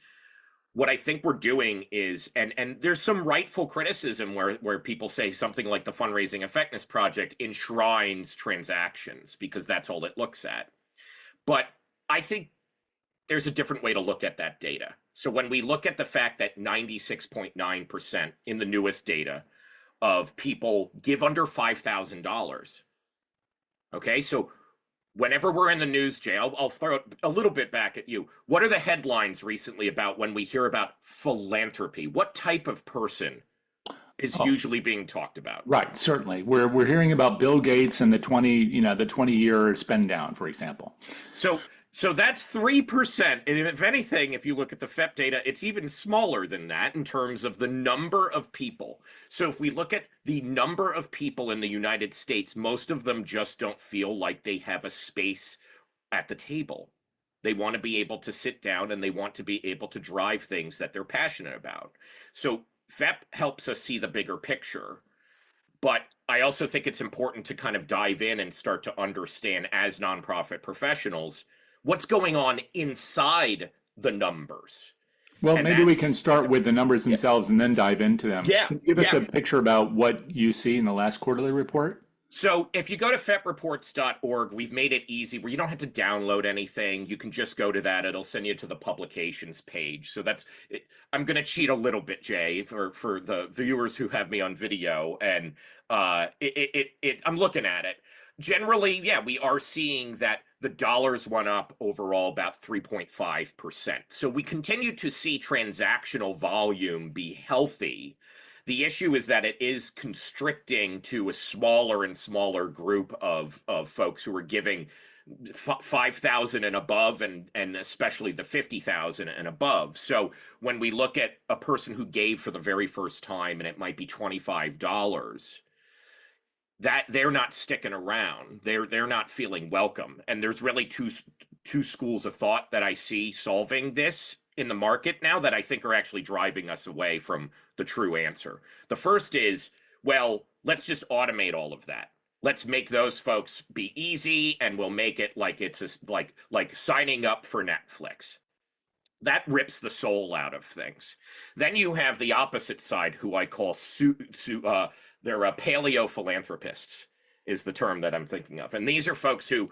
S3: What I think we're doing is, and there's some rightful criticism where people say something like the Fundraising Effectiveness Project enshrines transactions because that's all it looks at. But I think there's a different way to look at that data. So when we look at the fact that 96.9% in the newest data of people give under $5,000, okay, so whenever we're in the news, Jay, I'll throw it a little bit back at you. What are the headlines recently about when we hear about philanthropy? What type of person is usually being talked about?
S1: Right, certainly. We're hearing about Bill Gates and the 20-year spend down, for example.
S3: So that's 3%. And if anything, if you look at the FEP data, it's even smaller than that in terms of the number of people. So if we look at the number of people in the United States, most of them just don't feel like they have a space at the table. They want to be able to sit down and they want to be able to drive things that they're passionate about. So FEP helps us see the bigger picture. But I also think it's important to kind of dive in and start to understand, as nonprofit professionals, what's going on inside the numbers.
S1: Well, and maybe we can start with the numbers themselves and then dive into them.
S3: Yeah.
S1: Can you give us a picture about what you see in the last quarterly report?
S3: So if you go to fepreports.org, we've made it easy where you don't have to download anything. You can just go to that. It'll send you to the publications page. So that's it. I'm going to cheat a little bit, Jay, for the viewers who have me on video. And I'm looking at it. Generally, yeah, we are seeing that the dollars went up overall about 3.5%. So we continue to see transactional volume be healthy. The issue is that it is constricting to a smaller and smaller group of folks who are giving 5,000 and above, and especially the 50,000 and above. So when we look at a person who gave for the very first time and it might be $25, that they're not sticking around. They're not feeling welcome. And there's really two schools of thought that I see solving this in the market now that I think are actually driving us away from the true answer. The first is, well, let's just automate all of that. Let's make those folks be easy, and we'll make it like it's like signing up for Netflix. That rips the soul out of things. Then you have the opposite side, who I call they're paleo philanthropists, is the term that I'm thinking of. And these are folks who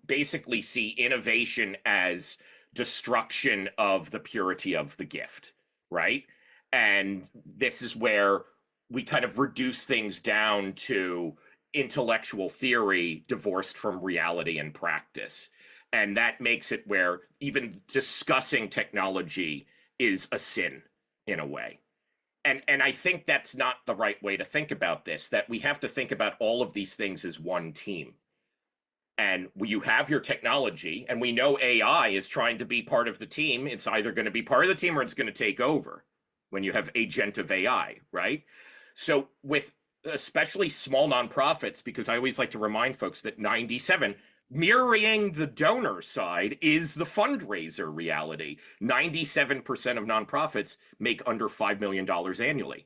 S3: basically see innovation as destruction of the purity of the gift, right? And this is where we kind of reduce things down to intellectual theory divorced from reality and practice. And that makes it where even discussing technology is a sin in a way. And I think that's not the right way to think about this, that we have to think about all of these things as one team. And you have your technology, and we know AI is trying to be part of the team. It's either going to be part of the team or it's going to take over when you have agent of AI, right? So with especially small nonprofits, because I always like to remind folks that 97, mirroring the donor side, is the fundraiser reality. 97% of nonprofits make under $5 million annually.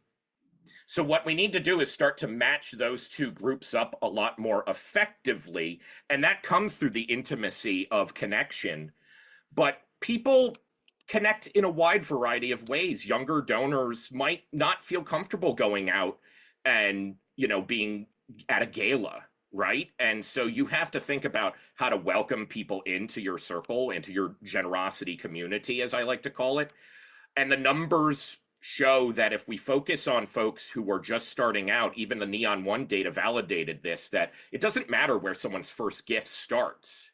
S3: So what we need to do is start to match those two groups up a lot more effectively. And that comes through the intimacy of connection. But people connect in a wide variety of ways. Younger donors might not feel comfortable going out and, being at a gala, right? And so you have to think about how to welcome people into your circle, into your generosity community, as I like to call it. And the numbers show that if we focus on folks who are just starting out, even the Neon One data validated this, that it doesn't matter where someone's first gift starts.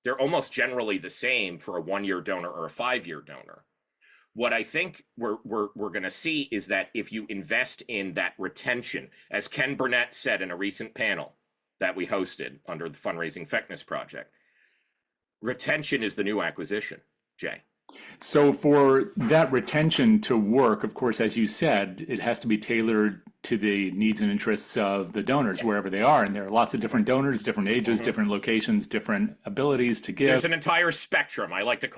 S3: They're almost generally the same for a 1-year donor or a 5-year donor. What I think we're going to see is that if you invest in that retention, as Ken Burnett said in a recent panel that we hosted under the Fundraising Effectiveness Project, retention is the new acquisition, Jay.
S1: So for that retention to work, of course, as you said, it has to be tailored to the needs and interests of the donors wherever they are. And there are lots of different donors, different ages, different locations, different abilities to give.
S3: There's an entire spectrum. I like to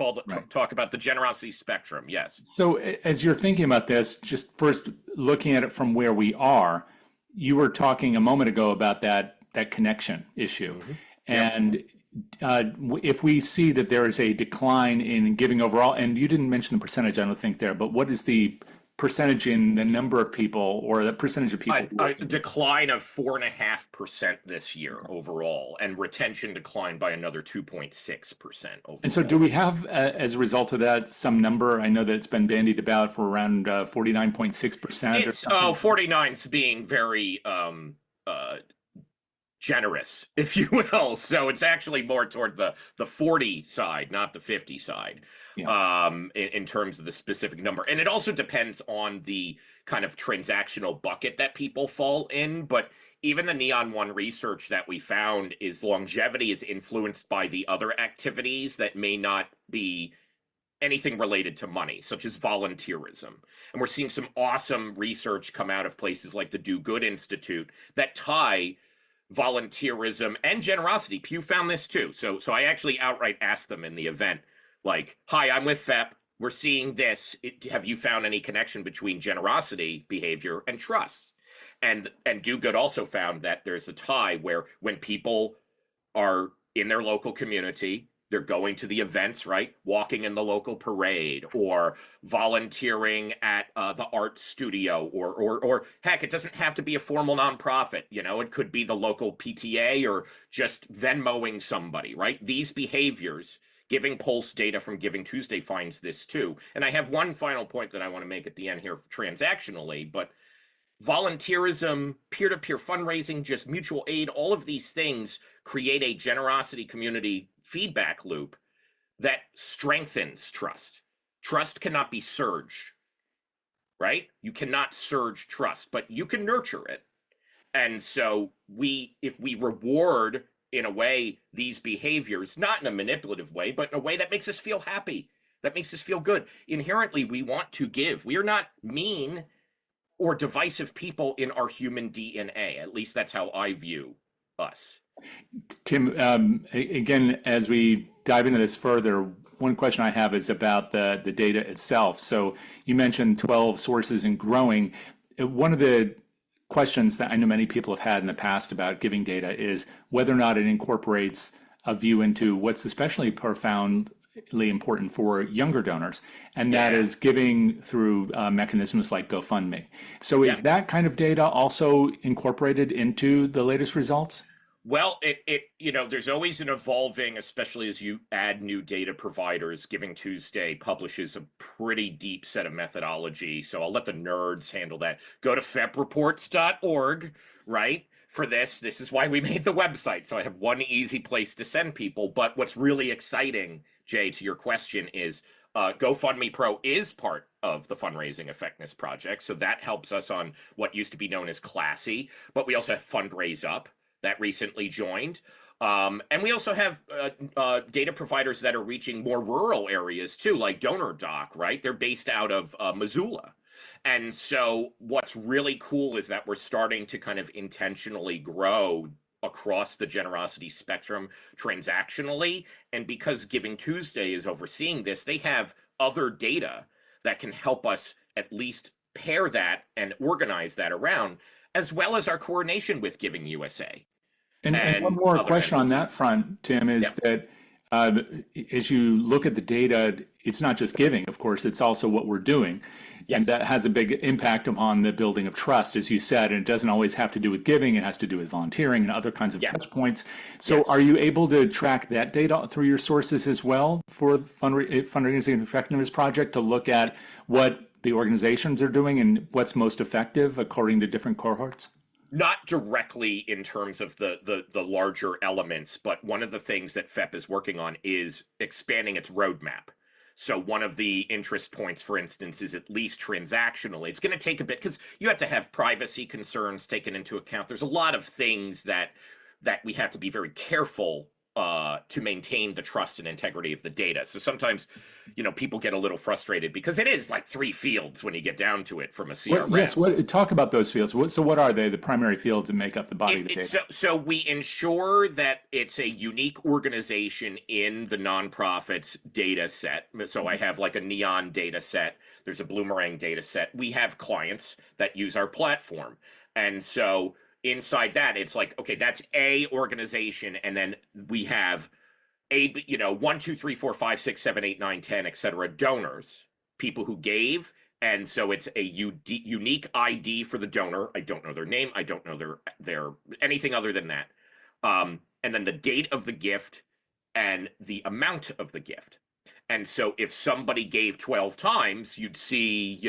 S3: talk about the generosity spectrum. Yes.
S1: So as you're thinking about this, just first looking at it from where we are, you were talking a moment ago about that connection issue. And if we see that there is a decline in giving overall, and you didn't mention the percentage, I don't think there, but what is the percentage in the number of people or the percentage of people?
S3: A decline of 4.5% this year overall, and retention declined by another 2.6% overall.
S1: And so do we have, as a result of that, some number? I know that it's been bandied about for around 49.6%.
S3: It's 49's being very generous, if you will. So it's actually more toward the 40 side, not the 50 side, in terms of the specific number. And it also depends on the kind of transactional bucket that people fall in. But even the Neon One research that we found is longevity is influenced by the other activities that may not be anything related to money, such as volunteerism. And we're seeing some awesome research come out of places like the Do Good Institute that tie volunteerism and generosity. Pew found this too. So I actually outright asked them in the event, like, hi, I'm with FEP. We're seeing this. Have you found any connection between generosity behavior and trust? And Do Good also found that there's a tie where when people are in their local community, they're going to the events, right? Walking in the local parade or volunteering at the art studio or heck, it doesn't have to be a formal nonprofit. It could be the local PTA or just Venmoing somebody, right? These behaviors, Giving Pulse data from Giving Tuesday finds this too. And I have one final point that I want to make at the end here transactionally, but volunteerism, peer-to-peer fundraising, just mutual aid, all of these things create a generosity community feedback loop that strengthens trust. Trust cannot be surge, right? You cannot surge trust, but you can nurture it. And so if we reward in a way these behaviors, not in a manipulative way, but in a way that makes us feel happy, that makes us feel good. Inherently, we want to give. We are not mean or divisive people in our human DNA. At least that's how I view us.
S1: Tim, again, as we dive into this further, one question I have is about the data itself. So you mentioned 12 sources and growing. One of the questions that I know many people have had in the past about giving data is whether or not it incorporates a view into what's especially profoundly important for younger donors, and that is giving through mechanisms like GoFundMe. So is that kind of data also incorporated into the latest results?
S3: Well, there's always an evolving, especially as you add new data providers. Giving Tuesday publishes a pretty deep set of methodology. So I'll let the nerds handle that. Go to fepreports.org, right? For this is why we made the website. So I have one easy place to send people. But what's really exciting, Jay, to your question is GoFundMe Pro is part of the Fundraising Effectiveness Project. So that helps us on what used to be known as Classy. But we also have Fundraise Up that recently joined. And we also have data providers that are reaching more rural areas too, like DonorDoc, right? They're based out of Missoula. And so what's really cool is that we're starting to kind of intentionally grow across the generosity spectrum transactionally. And because Giving Tuesday is overseeing this, they have other data that can help us at least pair that and organize that around, as well as our coordination with Giving USA.
S4: And one more
S3: other
S4: question on that
S3: entities.
S4: front, Tim, is
S3: Yep.
S4: that as you look at the data, it's not just giving, of course, it's also what we're doing. And
S3: Yes.
S4: that has a big impact upon the building of trust, as you said, and it doesn't always have to do with giving, it has to do with volunteering and other kinds of
S3: Yeah.
S4: touch points. So
S3: Yes.
S4: are you able to track that data through your sources as well for fundraising and effectiveness project to look at what the organizations are doing and what's most effective according to different cohorts?
S3: Not directly in terms of the larger elements, but one of the things that FEP is working on is expanding its roadmap. So one of the interest points, for instance, is at least transactionally. It's going to take a bit because you have to have privacy concerns taken into account. There's a lot of things that we have to be very careful to maintain the trust and integrity of the data. So sometimes, people get a little frustrated because it is like 3 fields when you get down to it from a CRM.
S4: Yes, talk about those fields. So what are they, the primary fields that make up the body of the data?
S3: So we ensure that it's a unique organization in the nonprofit's data set. So I have like a Neon data set. There's a Bloomerang data set. We have clients that use our platform. And so inside that, it's like, okay, that's a organization. And then we have 1, 2, 3, 4, 5, 6, 7, 8, 9, 10, et cetera, donors, people who gave. And so it's a unique ID for the donor. I don't know their name. I don't know their anything other than that. And then the date of the gift and the amount of the gift. And so if somebody gave 12 times, you'd see,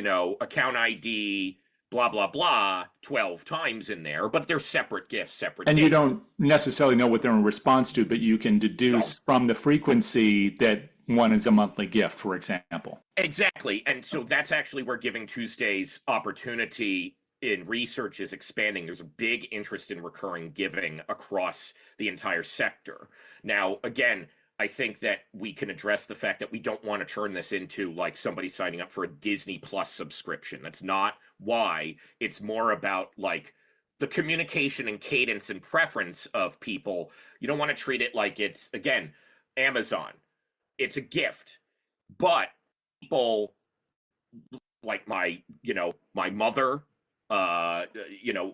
S3: account ID, blah, blah, blah, 12 times in there, but they're separate gifts, separate
S4: And
S3: dates.
S4: you don't necessarily know what they're in response to, but you can deduce from the frequency that one is a monthly gift, for example.
S3: Exactly. And so that's actually where Giving Tuesday's opportunity in research is expanding. There's a big interest in recurring giving across the entire sector. Now, again, I think that we can address the fact that we don't want to turn this into like somebody signing up for a Disney Plus subscription. That's not why. It's more about like the communication and cadence and preference of people. You don't want to treat it like it's, again, Amazon. It's a gift, but people like my mother,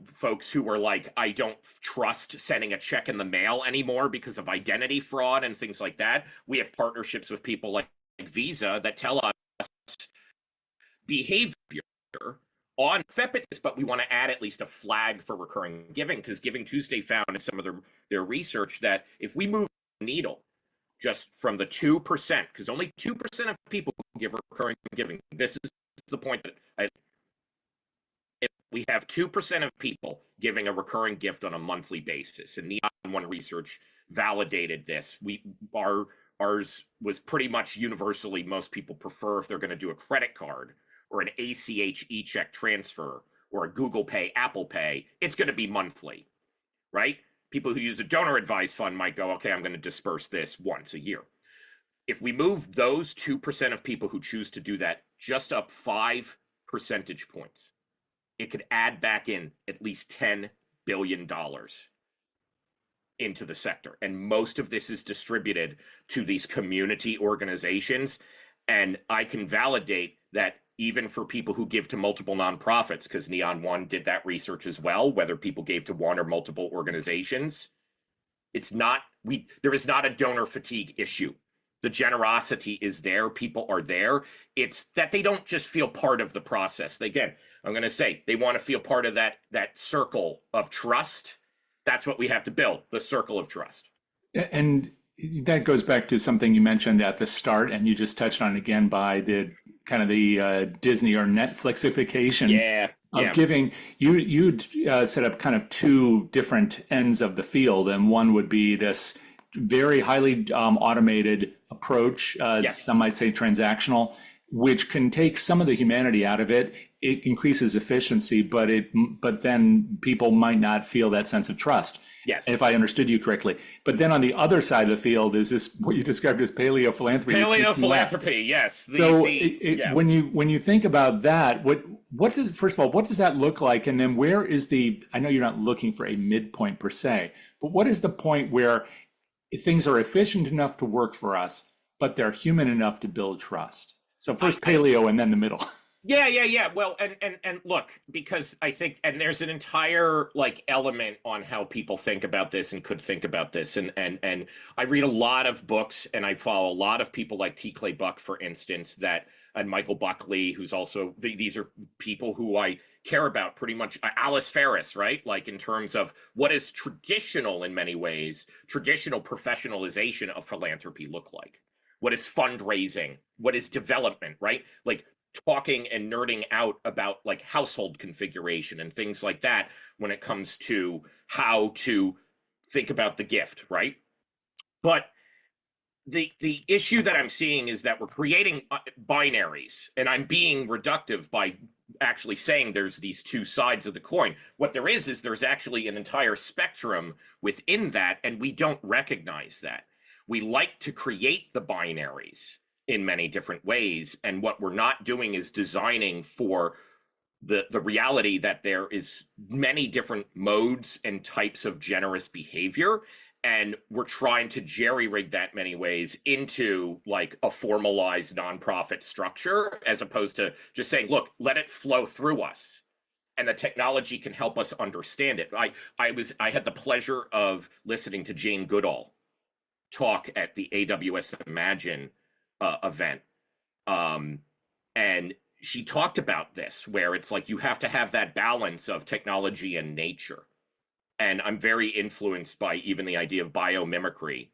S3: folks who were like, I don't trust sending a check in the mail anymore because of identity fraud and things like that. We have partnerships with people like Visa that tell us behavior on FEPITS, but we want to add at least a flag for recurring giving, because Giving Tuesday found in some of their research that if we move the needle just from the 2%, because only 2% of people give recurring giving. This is the point that if we have 2% of people giving a recurring gift on a monthly basis, and Neon One research validated this, ours was pretty much universally, most people prefer if they're going to do a credit card or an ACH e-check transfer or a Google Pay, Apple Pay, it's going to be monthly, right? People who use a donor advised fund might go, okay, I'm going to disperse this once a year. If we move those 2% of people who choose to do that just up 5 percentage points, it could add back in at least $10 billion into the sector. And most of this is distributed to these community organizations. And I can validate that even for people who give to multiple nonprofits, because Neon One did that research as well, whether people gave to one or multiple organizations, there is not a donor fatigue issue. The generosity is there. People are there. It's that they don't just feel part of the process. Again, I'm going to say they want to feel part of that circle of trust. That's what we have to build, the circle of trust.
S4: And that goes back to something you mentioned at the start, and you just touched on again by the kind of the Disney or Netflixification of giving. You'd set up kind of 2 different ends of the field, and one would be this very highly automated approach, some might say transactional, which can take some of the humanity out of it. It increases efficiency, but then people might not feel that sense of trust.
S3: Yes.
S4: If I understood you correctly. But then on the other side of the field is this, what you described as paleo philanthropy.
S3: Paleo philanthropy, yes.
S4: When you think about that, first of all, what does that look like? And then where is I know you're not looking for a midpoint per se, but what is the point where things are efficient enough to work for us, but they're human enough to build trust? So first paleo and then the middle.
S3: Yeah. Well, and look, because I think, and there's an entire like element on how people think about this and could think about this. And I read a lot of books and I follow a lot of people like T. Clay Buck, for instance, and Michael Buckley, who's also, these are people who I care about pretty much. Alice Ferris, right? Like in terms of what is traditional in many ways, traditional professionalization of philanthropy look like? What is fundraising? What is development, right? Like talking and nerding out about like household configuration and things like that when it comes to how to think about the gift, right? But the issue that I'm seeing is that we're creating binaries, and I'm being reductive by actually saying there's these two sides of the coin. What there is there's actually an entire spectrum within that, and we don't recognize that. We like to create the binaries in many different ways, and what we're not doing is designing for the reality that there is many different modes and types of generous behavior, and we're trying to jerry-rig that many ways into like a formalized nonprofit structure, as opposed to just saying, look, let it flow through us, and the technology can help us understand it. I had the pleasure of listening to Jane Goodall talk at the AWS Imagine event, and she talked about this, where it's like you have to have that balance of technology and nature. And I'm very influenced by even the idea of biomimicry,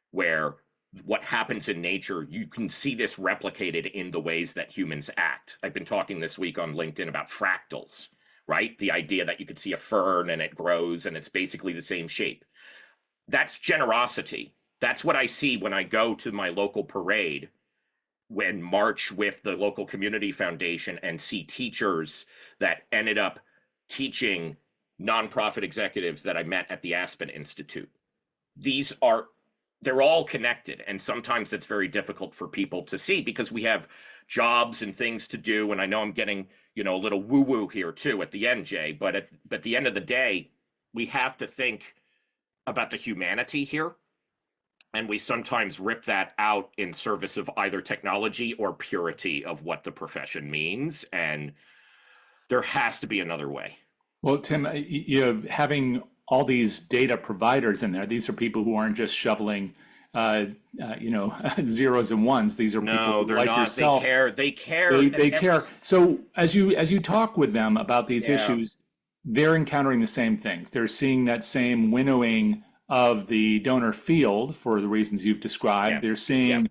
S3: where what happens in nature, you can see this replicated in the ways that humans act. I've been talking this week on LinkedIn about fractals, right? The idea that you could see a fern and it grows and it's basically the same shape. That's generosity. That's what I see when I go to my local parade, when march with the local community foundation and see teachers that ended up teaching nonprofit executives that I met at the Aspen Institute. They're all connected. And sometimes it's very difficult for people to see because we have jobs and things to do. And I know I'm getting, a little woo-woo here too at the end, Jay, but at the end of the day, we have to think about the humanity here. And we sometimes rip that out in service of either technology or purity of what the profession means. And there has to be another way.
S4: Well, Tim, having all these data providers in there, these are people who aren't just shoveling, zeros and ones. These are people like yourself.
S3: They care.
S4: They care. So as you talk with them about these issues, they're encountering the same things. They're seeing that same winnowing of the donor field for the reasons you've described. They're seeing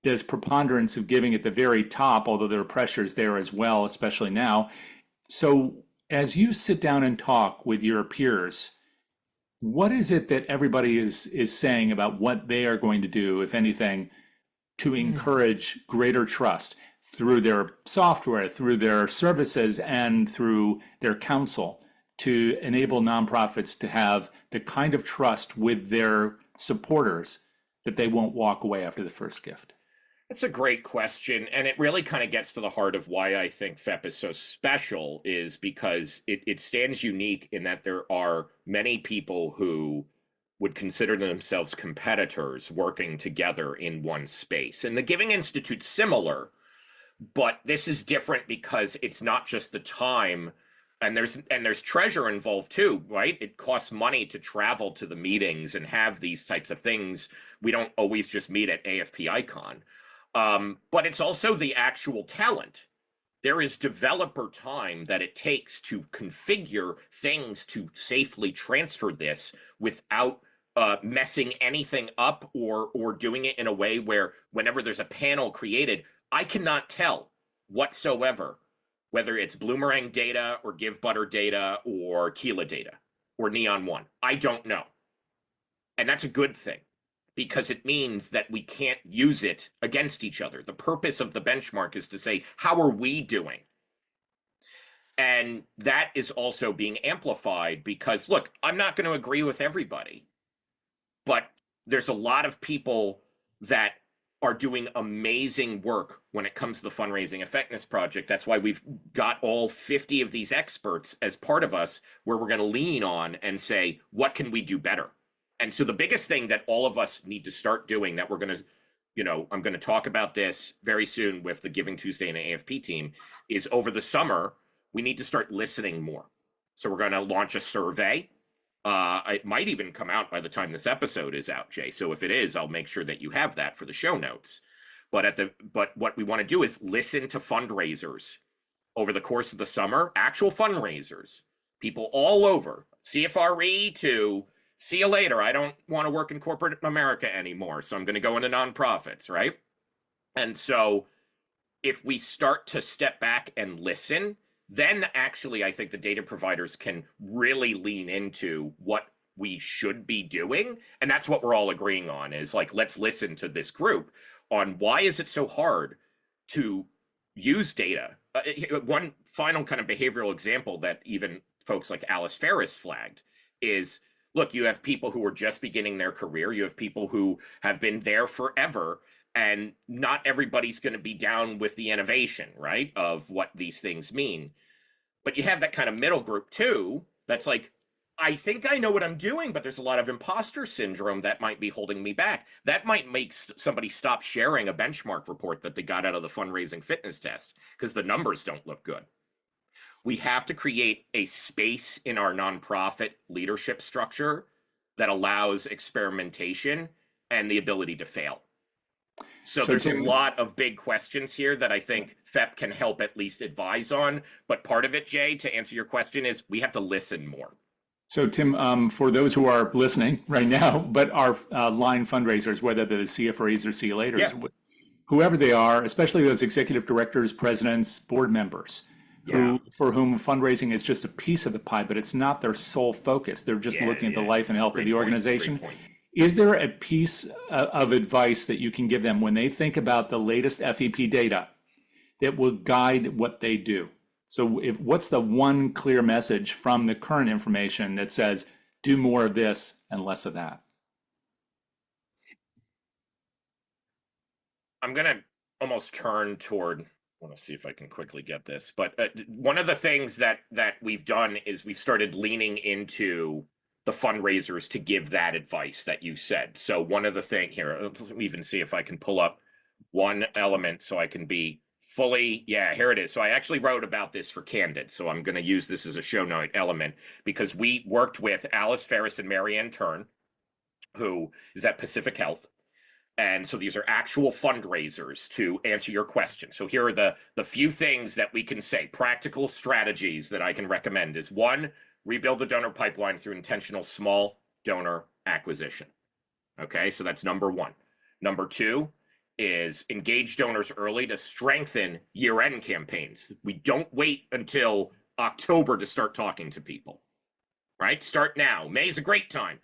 S4: this preponderance of giving at the very top, although there are pressures there as well, especially now. So as you sit down and talk with your peers, what is it that everybody is saying about what they are going to do, if anything, to encourage greater trust through their software, through their services, and through their counsel, to enable nonprofits to have the kind of trust with their supporters that they won't walk away after the first gift?
S3: That's a great question. And it really kind of gets to the heart of why I think FEP is so special, is because it stands unique in that there are many people who would consider themselves competitors working together in one space. And the Giving Institute's similar, but this is different because it's not just the time. And there's treasure involved too, right? It costs money to travel to the meetings and have these types of things. We don't always just meet at AFP Icon. But it's also the actual talent. There is developer time that it takes to configure things to safely transfer this without messing anything up or doing it in a way where whenever there's a panel created, I cannot tell whatsoever whether it's Bloomerang data or Give Butter data or Keela data or Neon One. I don't know. And that's a good thing. because it means that we can't use it against each other. The purpose of the benchmark is to say, how are we doing? And that is also being amplified because, look, I'm not going to agree with everybody, but there's a lot of people that are doing amazing work when it comes to the Fundraising Effectiveness Project. That's why we've got all 50 of these experts as part of us, where we're going to lean on and say, what can we do better? And so the biggest thing that all of us need to start doing, that we're going to, I'm going to talk about this very soon with the Giving Tuesday and the AFP team, is over the summer, we need to start listening more. So we're going to launch a survey. It might even come out by the time this episode is out, Jay. So if it is, I'll make sure that you have that for the show notes. But what we want to do is listen to fundraisers over the course of the summer, actual fundraisers, people all over, CFRE to see you later. I don't want to work in corporate America anymore, so I'm going to go into nonprofits, right? And so if we start to step back and listen, then actually I think the data providers can really lean into what we should be doing. And that's what we're all agreeing on, is like, let's listen to this group on why is it so hard to use data. One final kind of behavioral example that even folks like Alice Ferris flagged is, look, you have people who are just beginning their career. You have people who have been there forever, and not everybody's going to be down with the innovation, right, of what these things mean. But you have that kind of middle group too, that's like, I think I know what I'm doing, but there's a lot of imposter syndrome that might be holding me back. That might make somebody stop sharing a benchmark report that they got out of the fundraising fitness test because the numbers don't look good. We have to create a space in our nonprofit leadership structure that allows experimentation and the ability to fail. So there's a lot of big questions here that I think FEP can help at least advise on. But part of it, Jay, to answer your question, is we have to listen more.
S4: So Tim, for those who are listening right now, but are line fundraisers, whether they're the CFREs or CLAs, whoever they are, especially those executive directors, presidents, board members, for whom fundraising is just a piece of the pie, but it's not their sole focus. They're just looking at the life and health of the organization. Is there a piece of advice that you can give them when they think about the latest FEP data that will guide what they do? So what's the one clear message from the current information that says, do more of this and less of that?
S3: I'm going to almost turn toward, I want to see if I can quickly get this, but one of the things that we've done is we've started leaning into the fundraisers to give that advice that you said. So one of the things here, let's even see if I can pull up one element so I can be fully, here it is. So I actually wrote about this for Candid. So I'm going to use this as a show note element because we worked with Alice Ferris and Marianne Turn, who is at Pacific Health. And so these are actual fundraisers to answer your question. So here are the few things that we can say, practical strategies that I can recommend is: one, rebuild the donor pipeline through intentional small donor acquisition. Okay, so that's number one. Number two is engage donors early to strengthen year-end campaigns. We don't wait until October to start talking to people, right? Start now. May is a great time.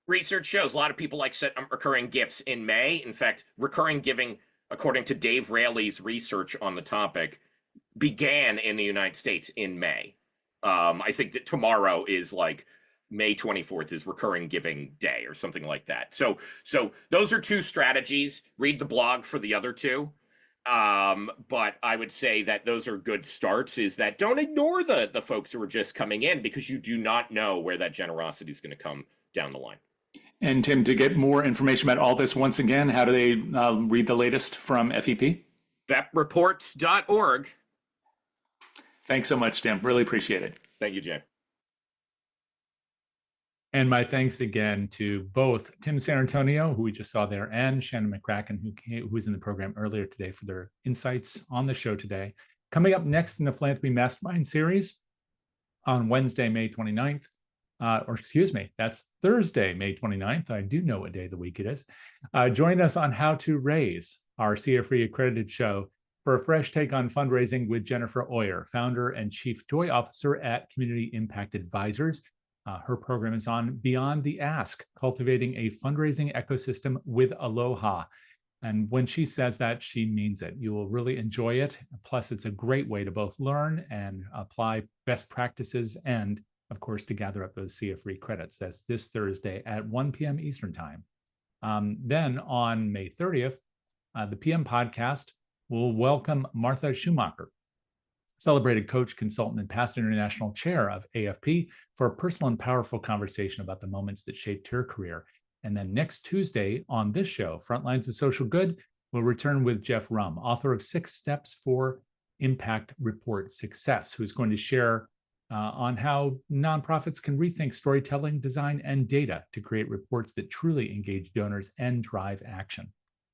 S3: Research shows a lot of people like set up recurring gifts in May. In fact, recurring giving, according to Dave Raley's research on the topic, began in the United States in May. I think that tomorrow is like May 24th is recurring giving day or something like that. So those are two strategies. Read the blog for the other two. But I would say that those are good starts, is that don't ignore the folks who are just coming in, because you do not know where that generosity is going to come down the line.
S4: And Tim, to get more information about all this, once again, how do they read the latest from FEP?
S3: FEPreports.org.
S4: Thanks so much, Tim. Really appreciate it.
S3: Thank you, Jay.
S1: And my thanks again to both Tim Sanantonio, who we just saw there, and Shannon McCracken, who was in the program earlier today, for their insights on the show today. Coming up next in the Philanthropy Mastermind series on Wednesday, May 29th, that's Thursday, May 29th. I do know what day of the week it is. Join us on How to Raise, our CFRE accredited show, for a fresh take on fundraising with Jennifer Oyer, founder and chief joy officer at Community Impact Advisors. Her program is on Beyond the Ask, Cultivating a Fundraising Ecosystem with Aloha. And when she says that, she means it. You will really enjoy it. Plus, it's a great way to both learn and apply best practices and, of course, to gather up those CF credits. That's this Thursday at 1 p.m. Eastern Time. Then on May 30th, the PM podcast will welcome Martha Schumacher, celebrated coach, consultant, and past international chair of AFP, for a personal and powerful conversation about the moments that shaped her career. And then next Tuesday on this show, Frontlines of Social Good, we'll return with Jeff Rum, author of 6 Steps for Impact Report Success, who's going to share on how nonprofits can rethink storytelling, design, and data to create reports that truly engage donors and drive action.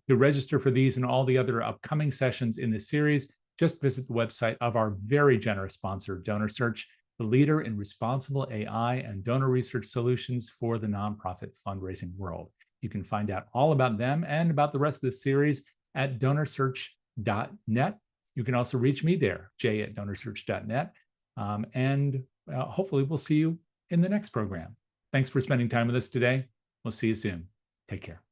S1: To register for these and all the other upcoming sessions in this series, just visit the website of our very generous sponsor, DonorSearch, the leader in responsible AI and donor research solutions for the nonprofit fundraising world. You can find out all about them and about the rest of the series at DonorSearch.net. You can also reach me there, jay@DonorSearch.net. And hopefully we'll see you in the next program. Thanks for spending time with us today. We'll see you soon. Take care.